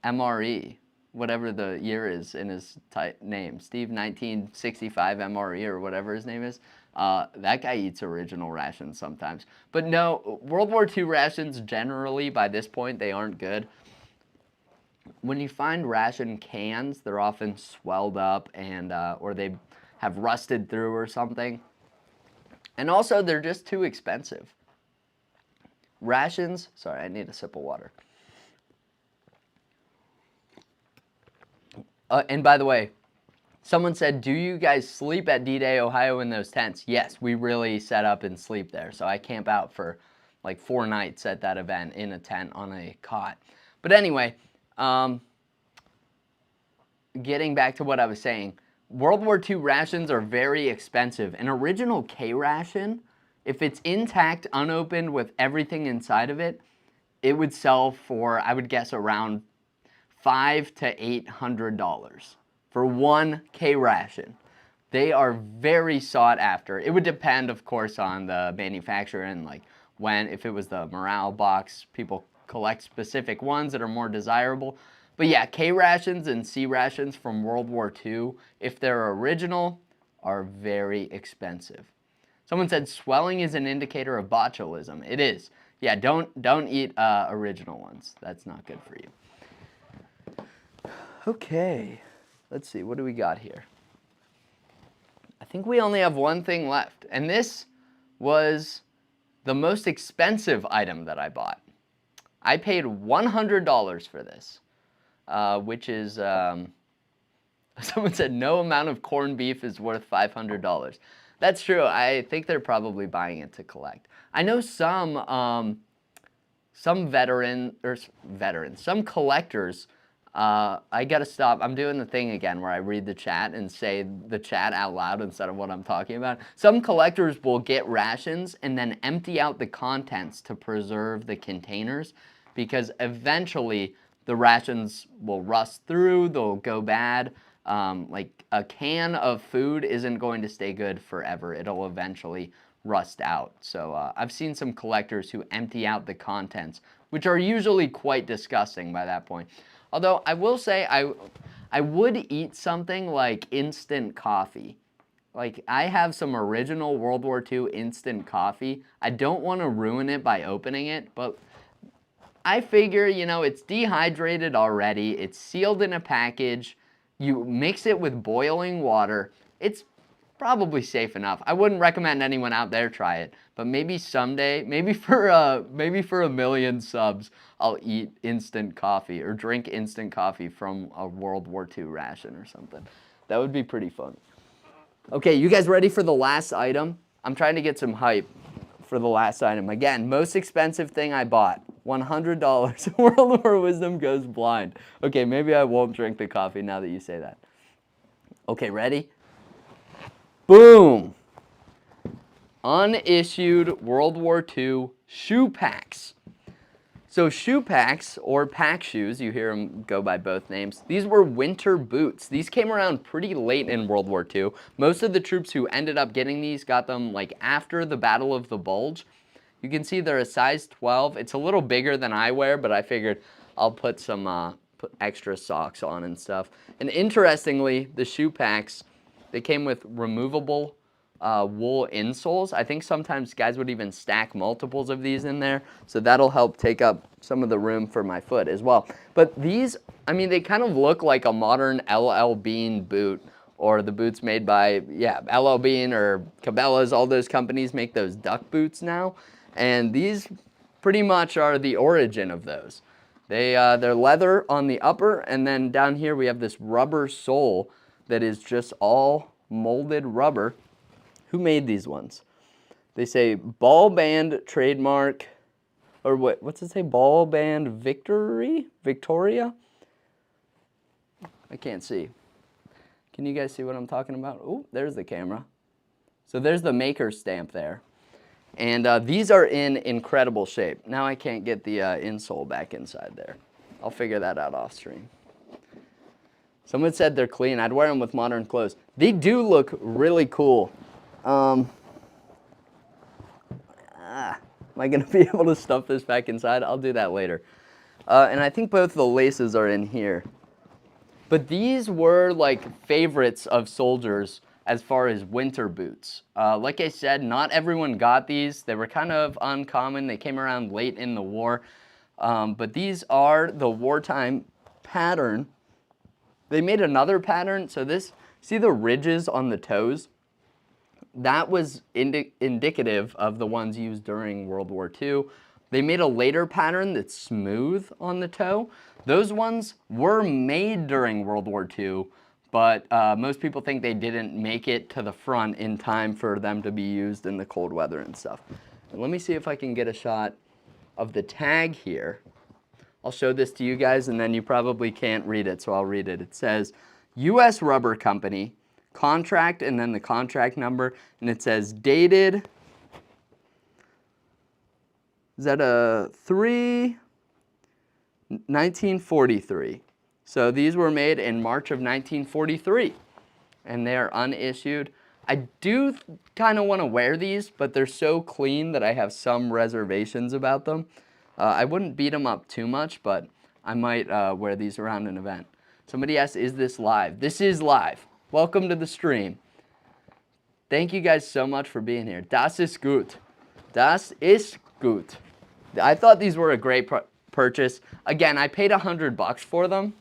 MRE, whatever the year is in his name. Steve 1965 MRE or whatever his name is. That guy eats original rations sometimes. But no, World War II rations generally, by this point, they aren't good. When you find ration cans, they're often swelled up and or they have rusted through or something. And also, they're just too expensive. Rations, sorry, I need a sip of water. And by the way, someone said, do you guys sleep at D-Day, Ohio in those tents? Yes, we really set up and sleep there. So I camp out for like 4 nights at that event in a tent on a cot. But anyway, getting back to what I was saying, World War II rations are very expensive. An original K ration, if it's intact, unopened with everything inside of it, it would sell for, I would guess, around $500 to $800 for one K ration. They are very sought after. It would depend, of course, on the manufacturer and like when, if it was the morale box, people collect specific ones that are more desirable. But yeah, K rations and C rations from World War II, if they're original, are very expensive. Someone said swelling is an indicator of botulism. It is. Yeah, don't eat original ones. That's not good for you. Okay, let's see, what do we got here? I think we only have one thing left, and this was the most expensive item that I bought. I paid $100 for this, which is, someone said no amount of corned beef is worth $500. That's true. I think they're probably buying it to collect. I know some some collectors, I gotta stop. I'm doing the thing again where I read the chat and say the chat out loud instead of what I'm talking about. Some collectors will get rations and then empty out the contents to preserve the containers, because eventually the rations will rust through, they'll go bad. Like a can of food isn't going to stay good forever. It'll eventually rust out. So I've seen some collectors who empty out the contents, which are usually quite disgusting by that point. Although I will say I would eat something like instant coffee. Like, I have some original World War II instant coffee. I don't want to ruin it by opening it, but I figure, you know, it's dehydrated already. It's sealed in a package. You mix it with boiling water. It's probably safe enough. I wouldn't recommend anyone out there try it, but maybe someday, maybe for 1,000,000 subs, I'll eat instant coffee or drink instant coffee from a World War II ration or something. That would be pretty fun. Okay, you guys ready for the last item? I'm trying to get some hype for the last item. Again, most expensive thing I bought, $100. World War Wisdom goes blind. Okay, maybe I won't drink the coffee now that you say that. Okay, ready? Boom! Unissued World War II shoe packs. So shoe packs, or pack shoes, you hear them go by both names, these were winter boots. These came around pretty late in World War II. Most of the troops who ended up getting these got them like after the Battle of the Bulge. You can see they're a size 12. It's a little bigger than I wear, but I figured I'll put some put extra socks on and stuff. And interestingly, the shoe packs, they came with removable wool insoles. I think sometimes guys would even stack multiples of these in there, so that'll help take up some of the room for my foot as well. But these, I mean, they kind of look like a modern LL Bean boot, or the boots made by, yeah, LL Bean or Cabela's. All those companies make those duck boots now, and these pretty much are the origin of those. They're leather on the upper, and then down here we have this rubber sole that is just all molded rubber. Who made these ones? They say Ball Band trademark, or what's it say? Ball Band Victoria? I can't see. Can you guys see what I'm talking about? Oh, there's the camera. So there's the maker stamp there. And these are in incredible shape. Now I can't get the insole back inside there. I'll figure that out off stream. Someone said they're clean. I'd wear them with modern clothes. They do look really cool. Am I going to be able to stuff this back inside? I'll do that later. And I think both the laces are in here. But these were like favorites of soldiers as far as winter boots. Like I said, not everyone got these. They were kind of uncommon. They came around late in the war. But these are the wartime pattern. They made another pattern. So this, see the ridges on the toes? That was indicative of the ones used during World War II. They made a later pattern that's smooth on the toe. Those ones were made during World War II, but most people think they didn't make it to the front in time for them to be used in the cold weather and stuff. And let me see if I can get a shot of the tag here. I'll show this to you guys, and then you probably can't read it, so I'll read it. It says, U.S. Rubber Company, contract, and then the contract number, and it says dated, is that a 1943. So these were made in March of 1943, and they are unissued. I do kind of want to wear these, but they're so clean that I have some reservations about them. I wouldn't beat them up too much, but I might wear these around an event. Somebody asked, is this live? This is live. Welcome to the stream. Thank you guys so much for being here. Das ist gut. Das ist gut. I thought these were a great purchase. Again, I paid $100 for them,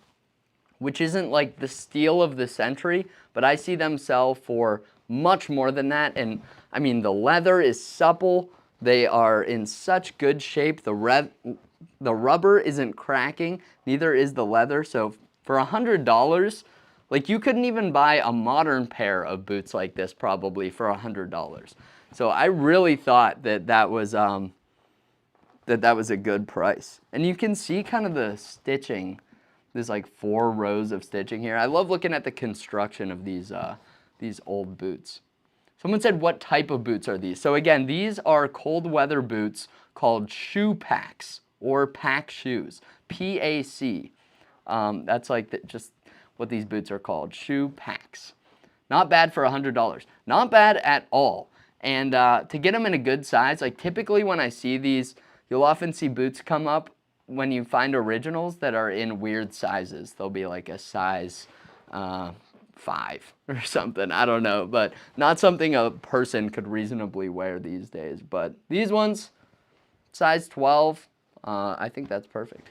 which isn't like the steal of the century, but I see them sell for much more than that. And I mean, the leather is supple. They are in such good shape. The rubber isn't cracking, neither is the leather. So for $100, like you couldn't even buy a modern pair of boots like this probably for $100. So I really thought that that was a good price. And you can see kind of the stitching. There's like 4 rows of stitching here. I love looking at the construction of these old boots. Someone said, what type of boots are these? So again, these are cold weather boots called shoe packs or pack shoes, P-A-C. That's like just what these boots are called, shoe packs. Not bad for $100. Not bad at all. And to get them in a good size, like typically when I see these, you'll often see boots come up when you find originals that are in weird sizes. They'll be like a size 5 or something, I don't know, but not something a person could reasonably wear these days. But these ones, size 12, I think that's perfect.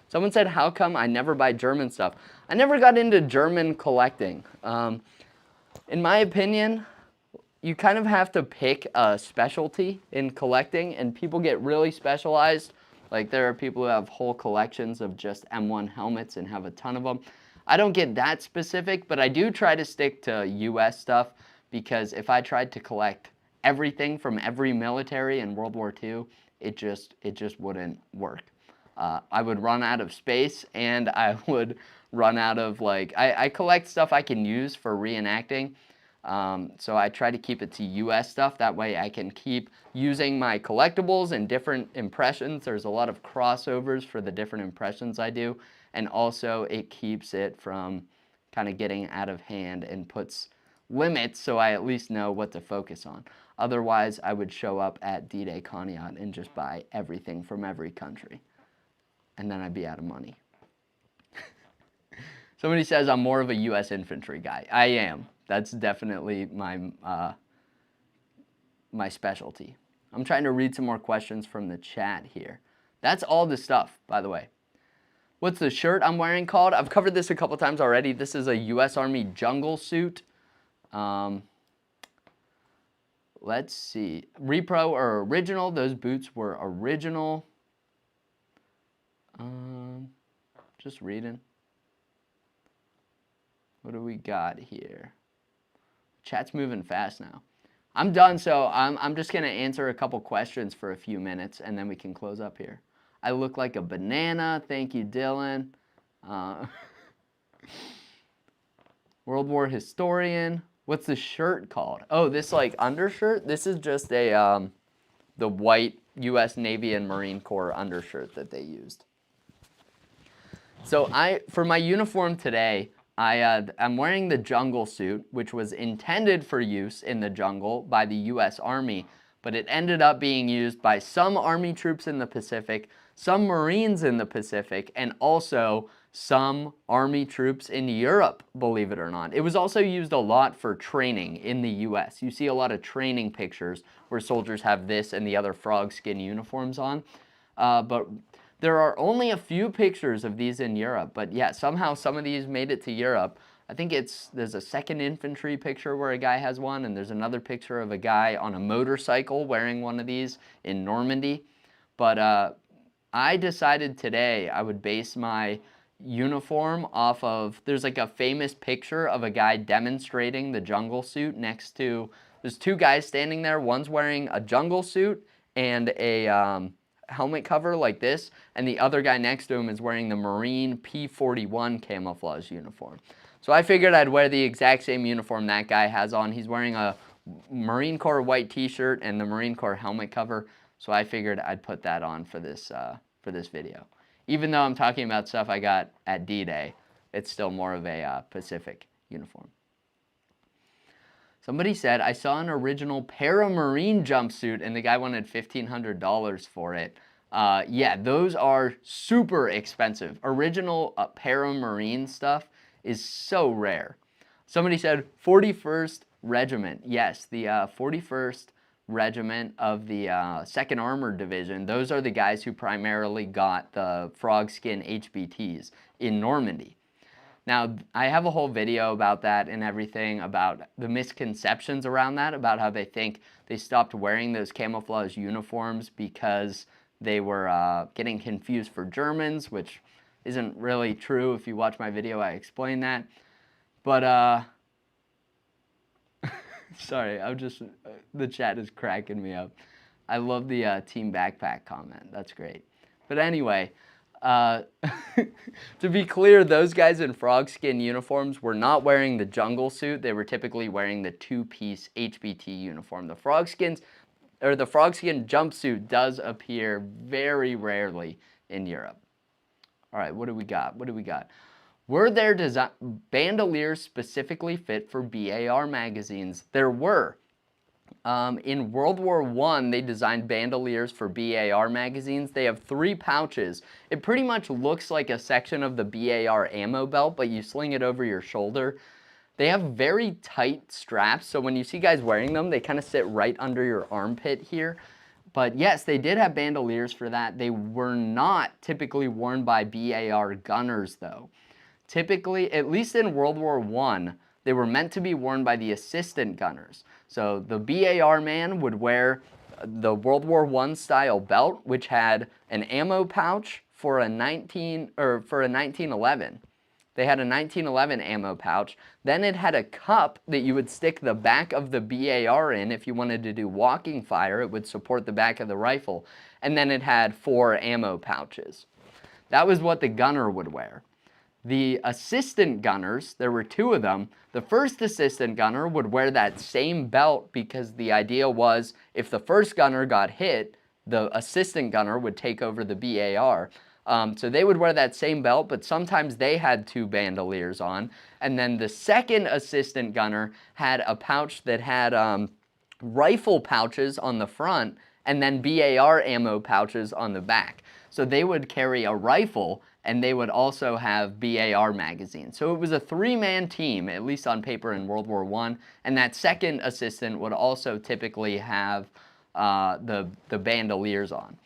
Someone said, how come I never buy German stuff? I never got into German collecting. In my opinion, you kind of have to pick a specialty in collecting, and people get really specialized. Like there are people who have whole collections of just M1 helmets and have a ton of them. I don't get that specific, but I do try to stick to US stuff, because if I tried to collect everything from every military in World War II, it just wouldn't work. I would run out of space, and I would run out of I collect stuff I can use for reenacting. So I try to keep it to US stuff. That way I can keep using my collectibles in different impressions. There's a lot of crossovers for the different impressions I do. And also it keeps it from kind of getting out of hand and puts limits, so I at least know what to focus on. Otherwise, I would show up at D-Day Conneaut and just buy everything from every country. And then I'd be out of money. Somebody says I'm more of a US infantry guy. I am. That's definitely my specialty. I'm trying to read some more questions from the chat here. That's all the stuff, by the way. What's the shirt I'm wearing called? I've covered this a couple times already. This is a US Army jungle suit. Let's see. Repro or original. Those boots were original. Just reading. What do we got here? Chat's moving fast now. I'm done, so I'm just going to answer a couple questions for a few minutes, and then we can close up here. I look like a banana. Thank you, Dylan. World War historian. What's the shirt called? Oh, this like undershirt? This is just a the white U.S. Navy and Marine Corps undershirt that they used. So for my uniform today, I'm wearing the jungle suit, which was intended for use in the jungle by the U.S. Army, but it ended up being used by some Army troops in the Pacific, some Marines in the Pacific, and also some Army troops in Europe, believe it or not. It was also used a lot for training in the U.S. You see a lot of training pictures where soldiers have this and the other frog skin uniforms on, but there are only a few pictures of these in Europe, but yeah, somehow some of these made it to Europe. I think there's a 2nd Infantry picture where a guy has one, and there's another picture of a guy on a motorcycle wearing one of these in Normandy. But I decided today I would base my uniform off of, there's like a famous picture of a guy demonstrating the jungle suit next to, there's 2 guys standing there. One's wearing a jungle suit and a helmet cover like this, and the other guy next to him is wearing the Marine P-41 camouflage uniform. So I figured I'd wear the exact same uniform that guy has on. He's wearing a Marine Corps white t-shirt and the Marine Corps helmet cover, so I figured I'd put that on for this video. Even though I'm talking about stuff I got at D-Day, it's still more of a Pacific uniform. Somebody said, I saw an original Paramarine jumpsuit and the guy wanted $1,500 for it. Yeah, those are super expensive. Original Paramarine stuff is so rare. Somebody said 41st Regiment. Yes, the 41st Regiment of the 2nd Armored Division. Those are the guys who primarily got the frog skin HBTs in Normandy. Now, I have a whole video about that and everything, about the misconceptions around that, about how they think they stopped wearing those camouflage uniforms because they were getting confused for Germans, which isn't really true. If you watch my video, I explain that. But, sorry, the chat is cracking me up. I love the team backpack comment. That's great. But anyway, to be clear, those guys in frog skin uniforms were not wearing the jungle suit. They were typically wearing the two-piece HBT uniform. The frog skin jumpsuit does appear very rarely in Europe. All right, what do we got? Were there bandoliers specifically fit for BAR magazines? There were. In World War I, they designed bandoliers for BAR magazines. They have 3 pouches. It pretty much looks like a section of the BAR ammo belt, but you sling it over your shoulder. They have very tight straps, so when you see guys wearing them, they kind of sit right under your armpit here. But yes, they did have bandoliers for that. They were not typically worn by BAR gunners, though. Typically, at least in World War I, they were meant to be worn by the assistant gunners. So the BAR man would wear the World War I style belt, which had an ammo pouch for a 1911. They had a 1911 ammo pouch. Then it had a cup that you would stick the back of the BAR in if you wanted to do walking fire. It would support the back of the rifle. And then it had 4 ammo pouches. That was what the gunner would wear. The assistant gunners, there were 2 of them. The first assistant gunner would wear that same belt because the idea was if the first gunner got hit, the assistant gunner would take over the BAR. So they would wear that same belt, but sometimes they had 2 bandoliers on. And then the second assistant gunner had a pouch that had rifle pouches on the front and then BAR ammo pouches on the back. So they would carry a rifle and they would also have BAR magazines. So it was a 3-man team, at least on paper in World War I, and that second assistant would also typically have the bandoliers on.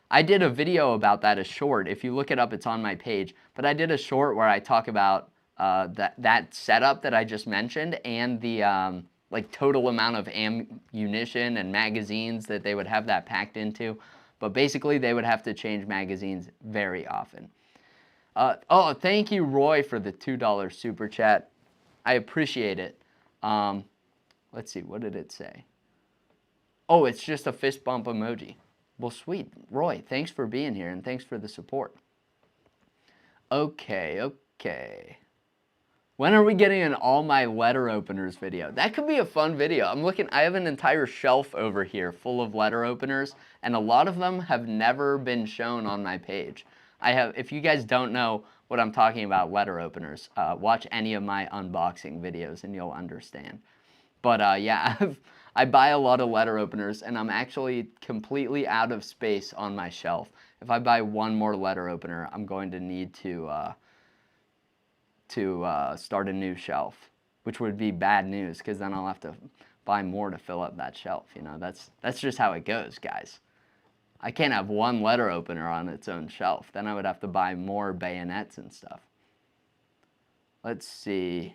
I did a video about that, a short. If you look it up, it's on my page. But I did a short where I talk about that setup that I just mentioned and the like total amount of ammunition and magazines that they would have that packed into. But basically, they would have to change magazines very often. Oh, thank you, Roy, for the $2 super chat. I appreciate it. Let's see, what did it say? Oh, it's just a fist bump emoji. Well, sweet. Roy, thanks for being here, and thanks for the support. Okay. When are we getting an all my letter openers video? That could be a fun video. I have an entire shelf over here full of letter openers, and a lot of them have never been shown on my page. If you guys don't know what I'm talking about, letter openers, watch any of my unboxing videos and you'll understand. But yeah, I buy a lot of letter openers and I'm actually completely out of space on my shelf. If I buy one more letter opener, I'm going to need to start a new shelf, which would be bad news because then I'll have to buy more to fill up that shelf. You know, that's just how it goes, guys. I can't have one letter opener on its own shelf. Then I would have to buy more bayonets and stuff. Let's see.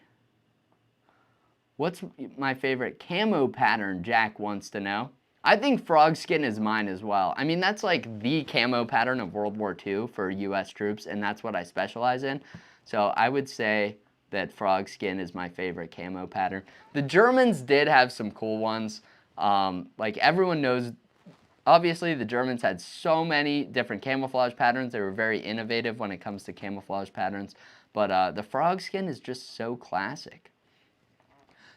What's my favorite camo pattern, Jack wants to know. I think frog skin is mine as well. I mean, that's like the camo pattern of World War II for US troops, and that's what I specialize in. So I would say that frog skin is my favorite camo pattern. The Germans did have some cool ones. Like everyone knows, obviously the Germans had so many different camouflage patterns. They were very innovative when it comes to camouflage patterns. But the frog skin is just so classic.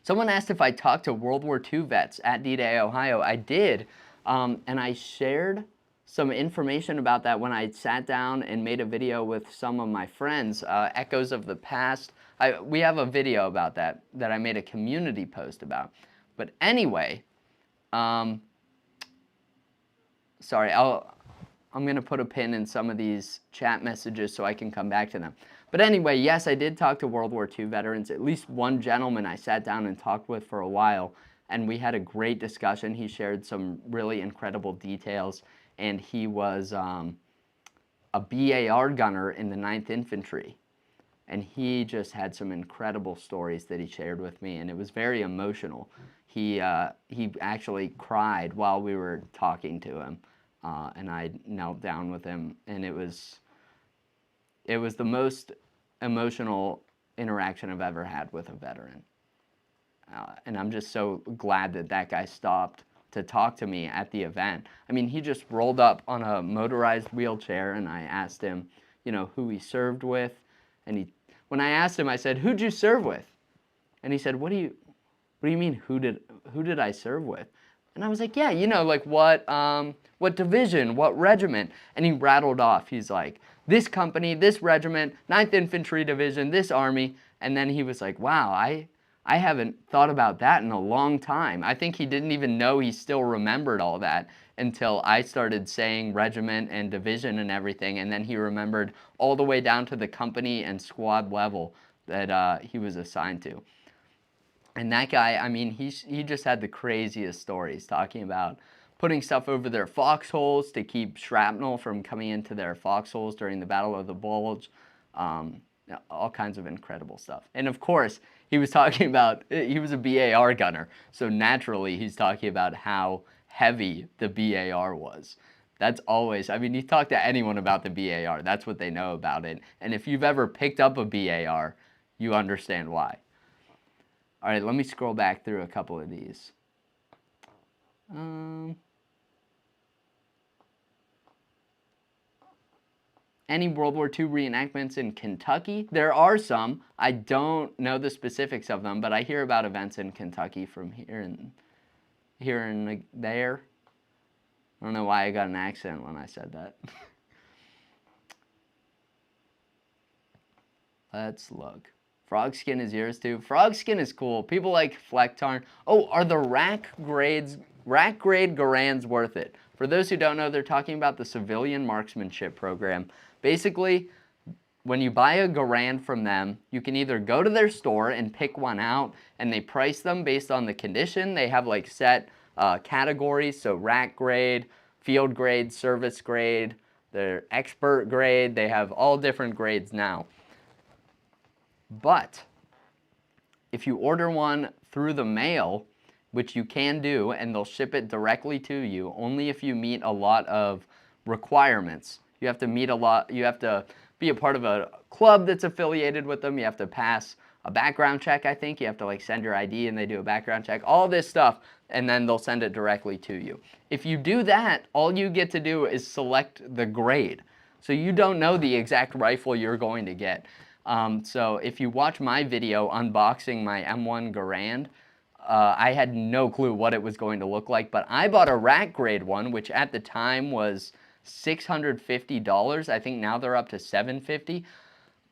Someone asked if I talked to World War II vets at D-Day, Ohio. I did, and I shared some information about that when I sat down and made a video with some of my friends, Echoes of the Past. We have a video about that I made a community post about. But anyway, sorry, I'm going to put a pin in some of these chat messages so I can come back to them. But anyway, yes, I did talk to World War II veterans. At least one gentleman I sat down and talked with for a while, and we had a great discussion. He shared some really incredible details, and he was a BAR gunner in the 9th Infantry. and he just had some incredible stories that he shared with me, and it was very emotional. He actually cried while we were talking to him, and I knelt down with him, and it was the most emotional interaction I've ever had with a veteran. And I'm just so glad that that guy stopped to talk to me at the event. I mean, he just rolled up on a motorized wheelchair, and I asked him, you know, who he served with. And when I asked him, I said, "Who'd you serve with?" And he said, what do you mean, who did I serve with? And I was like, yeah, you know, like what division, what regiment? And he rattled off. He's like, this company, this regiment, 9th Infantry Division, this army. And then he was like, wow, I haven't thought about that in a long time. I think he didn't even know he still remembered all that until I started saying regiment and division and everything, and then he remembered all the way down to the company and squad level that he was assigned to. And that guy, I mean, he just had the craziest stories, talking about putting stuff over their foxholes to keep shrapnel from coming into their foxholes during the Battle of the Bulge. All kinds of incredible stuff. And of course, he was talking about, he was a BAR gunner, so naturally he's talking about how heavy the BAR was. That's always, I mean, you talk to anyone about the BAR, that's what they know about it. And if you've ever picked up a BAR, you understand why. All right, let me scroll back through a couple of these. Any World War II reenactments in Kentucky? There are some. I don't know the specifics of them, but I hear about events in Kentucky from here and there. I don't know why I got an accent when I said that. Let's look. Frog skin is yours too. Frog skin is cool. People like fleck tarn. Oh, are the rack grade Garands worth it? For those who don't know, they're talking about the civilian marksmanship program. Basically, when you buy a Garand from them, you can either go to their store and pick one out, and they price them based on the condition. They have like set categories, so rack grade, field grade, service grade, their expert grade. They have all different grades now. But if you order one through the mail, which you can do, and they'll ship it directly to you, only if you meet a lot of requirements. You have to meet a lot, you have to be a part of a club that's affiliated with them, you have to pass a background check, I think. You have to like send your ID and they do a background check, all this stuff, and then they'll send it directly to you. If you do that, all you get to do is select the grade. So you don't know the exact rifle you're going to get. So if you watch my video unboxing my M1 Garand, I had no clue what it was going to look like, but I bought a rack grade one, which at the time was $650. I think now they're up to $750,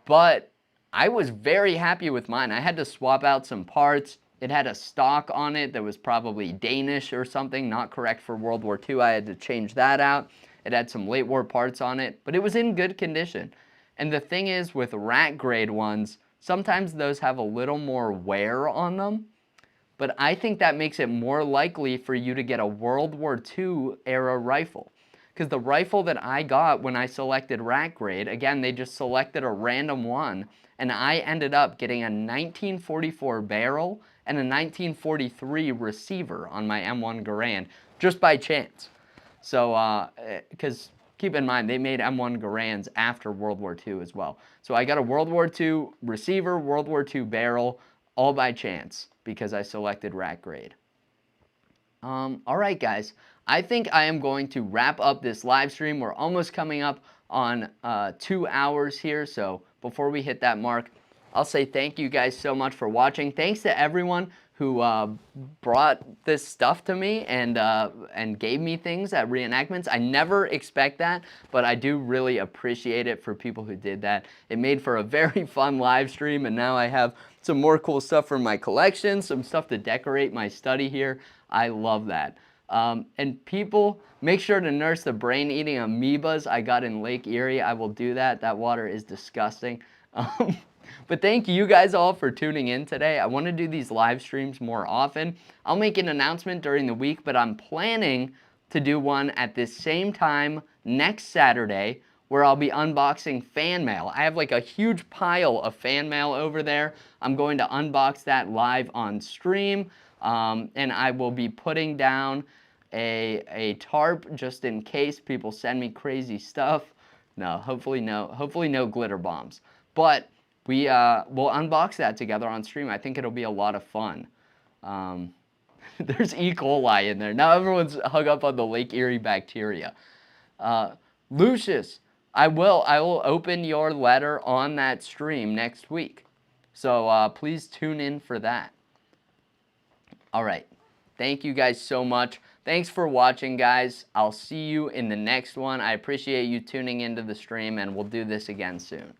but I was very happy with mine. I had to swap out some parts. It had a stock on it that was probably Danish or something, not correct for World War II. I had to change that out. It had some late war parts on it, but it was in good condition. And the thing is, with rack grade ones, sometimes those have a little more wear on them, but I think that makes it more likely for you to get a World War II era rifle. Because the rifle that I got when I selected rack grade, again, they just selected a random one, and I ended up getting a 1944 barrel and a 1943 receiver on my M1 Garand, just by chance. So, because keep in mind, they made M1 Garands after World War II as well. So I got a World War II receiver, World War II barrel, all by chance, because I selected rack grade. All right, guys. I think I am going to wrap up this live stream. We're almost coming up on 2 hours here, so before we hit that mark, I'll say thank you guys so much for watching. Thanks to everyone who brought this stuff to me and gave me things at reenactments. I never expect that, but I do really appreciate it for people who did that. It made for a very fun live stream, and now I have some more cool stuff from my collection, some stuff to decorate my study here. I love that. And people, make sure to nurse the brain-eating amoebas I got in Lake Erie. I will do that. That water is disgusting. But thank you guys all for tuning in today. I want to do these live streams more often. I'll make an announcement during the week, but I'm planning to do one at this same time next Saturday, where I'll be unboxing fan mail. I have like a huge pile of fan mail over there. I'm going to unbox that live on stream, and I will be putting down a tarp just in case people send me crazy stuff. No, hopefully no glitter bombs. But we'll unbox that together on stream. I think it'll be a lot of fun. There's E. coli in there. Now everyone's hung up on the Lake Erie bacteria. Lucius, I will open your letter on that stream next week. So please tune in for that. All right. Thank you guys so much. Thanks for watching, guys. I'll see you in the next one. I appreciate you tuning into the stream, and we'll do this again soon.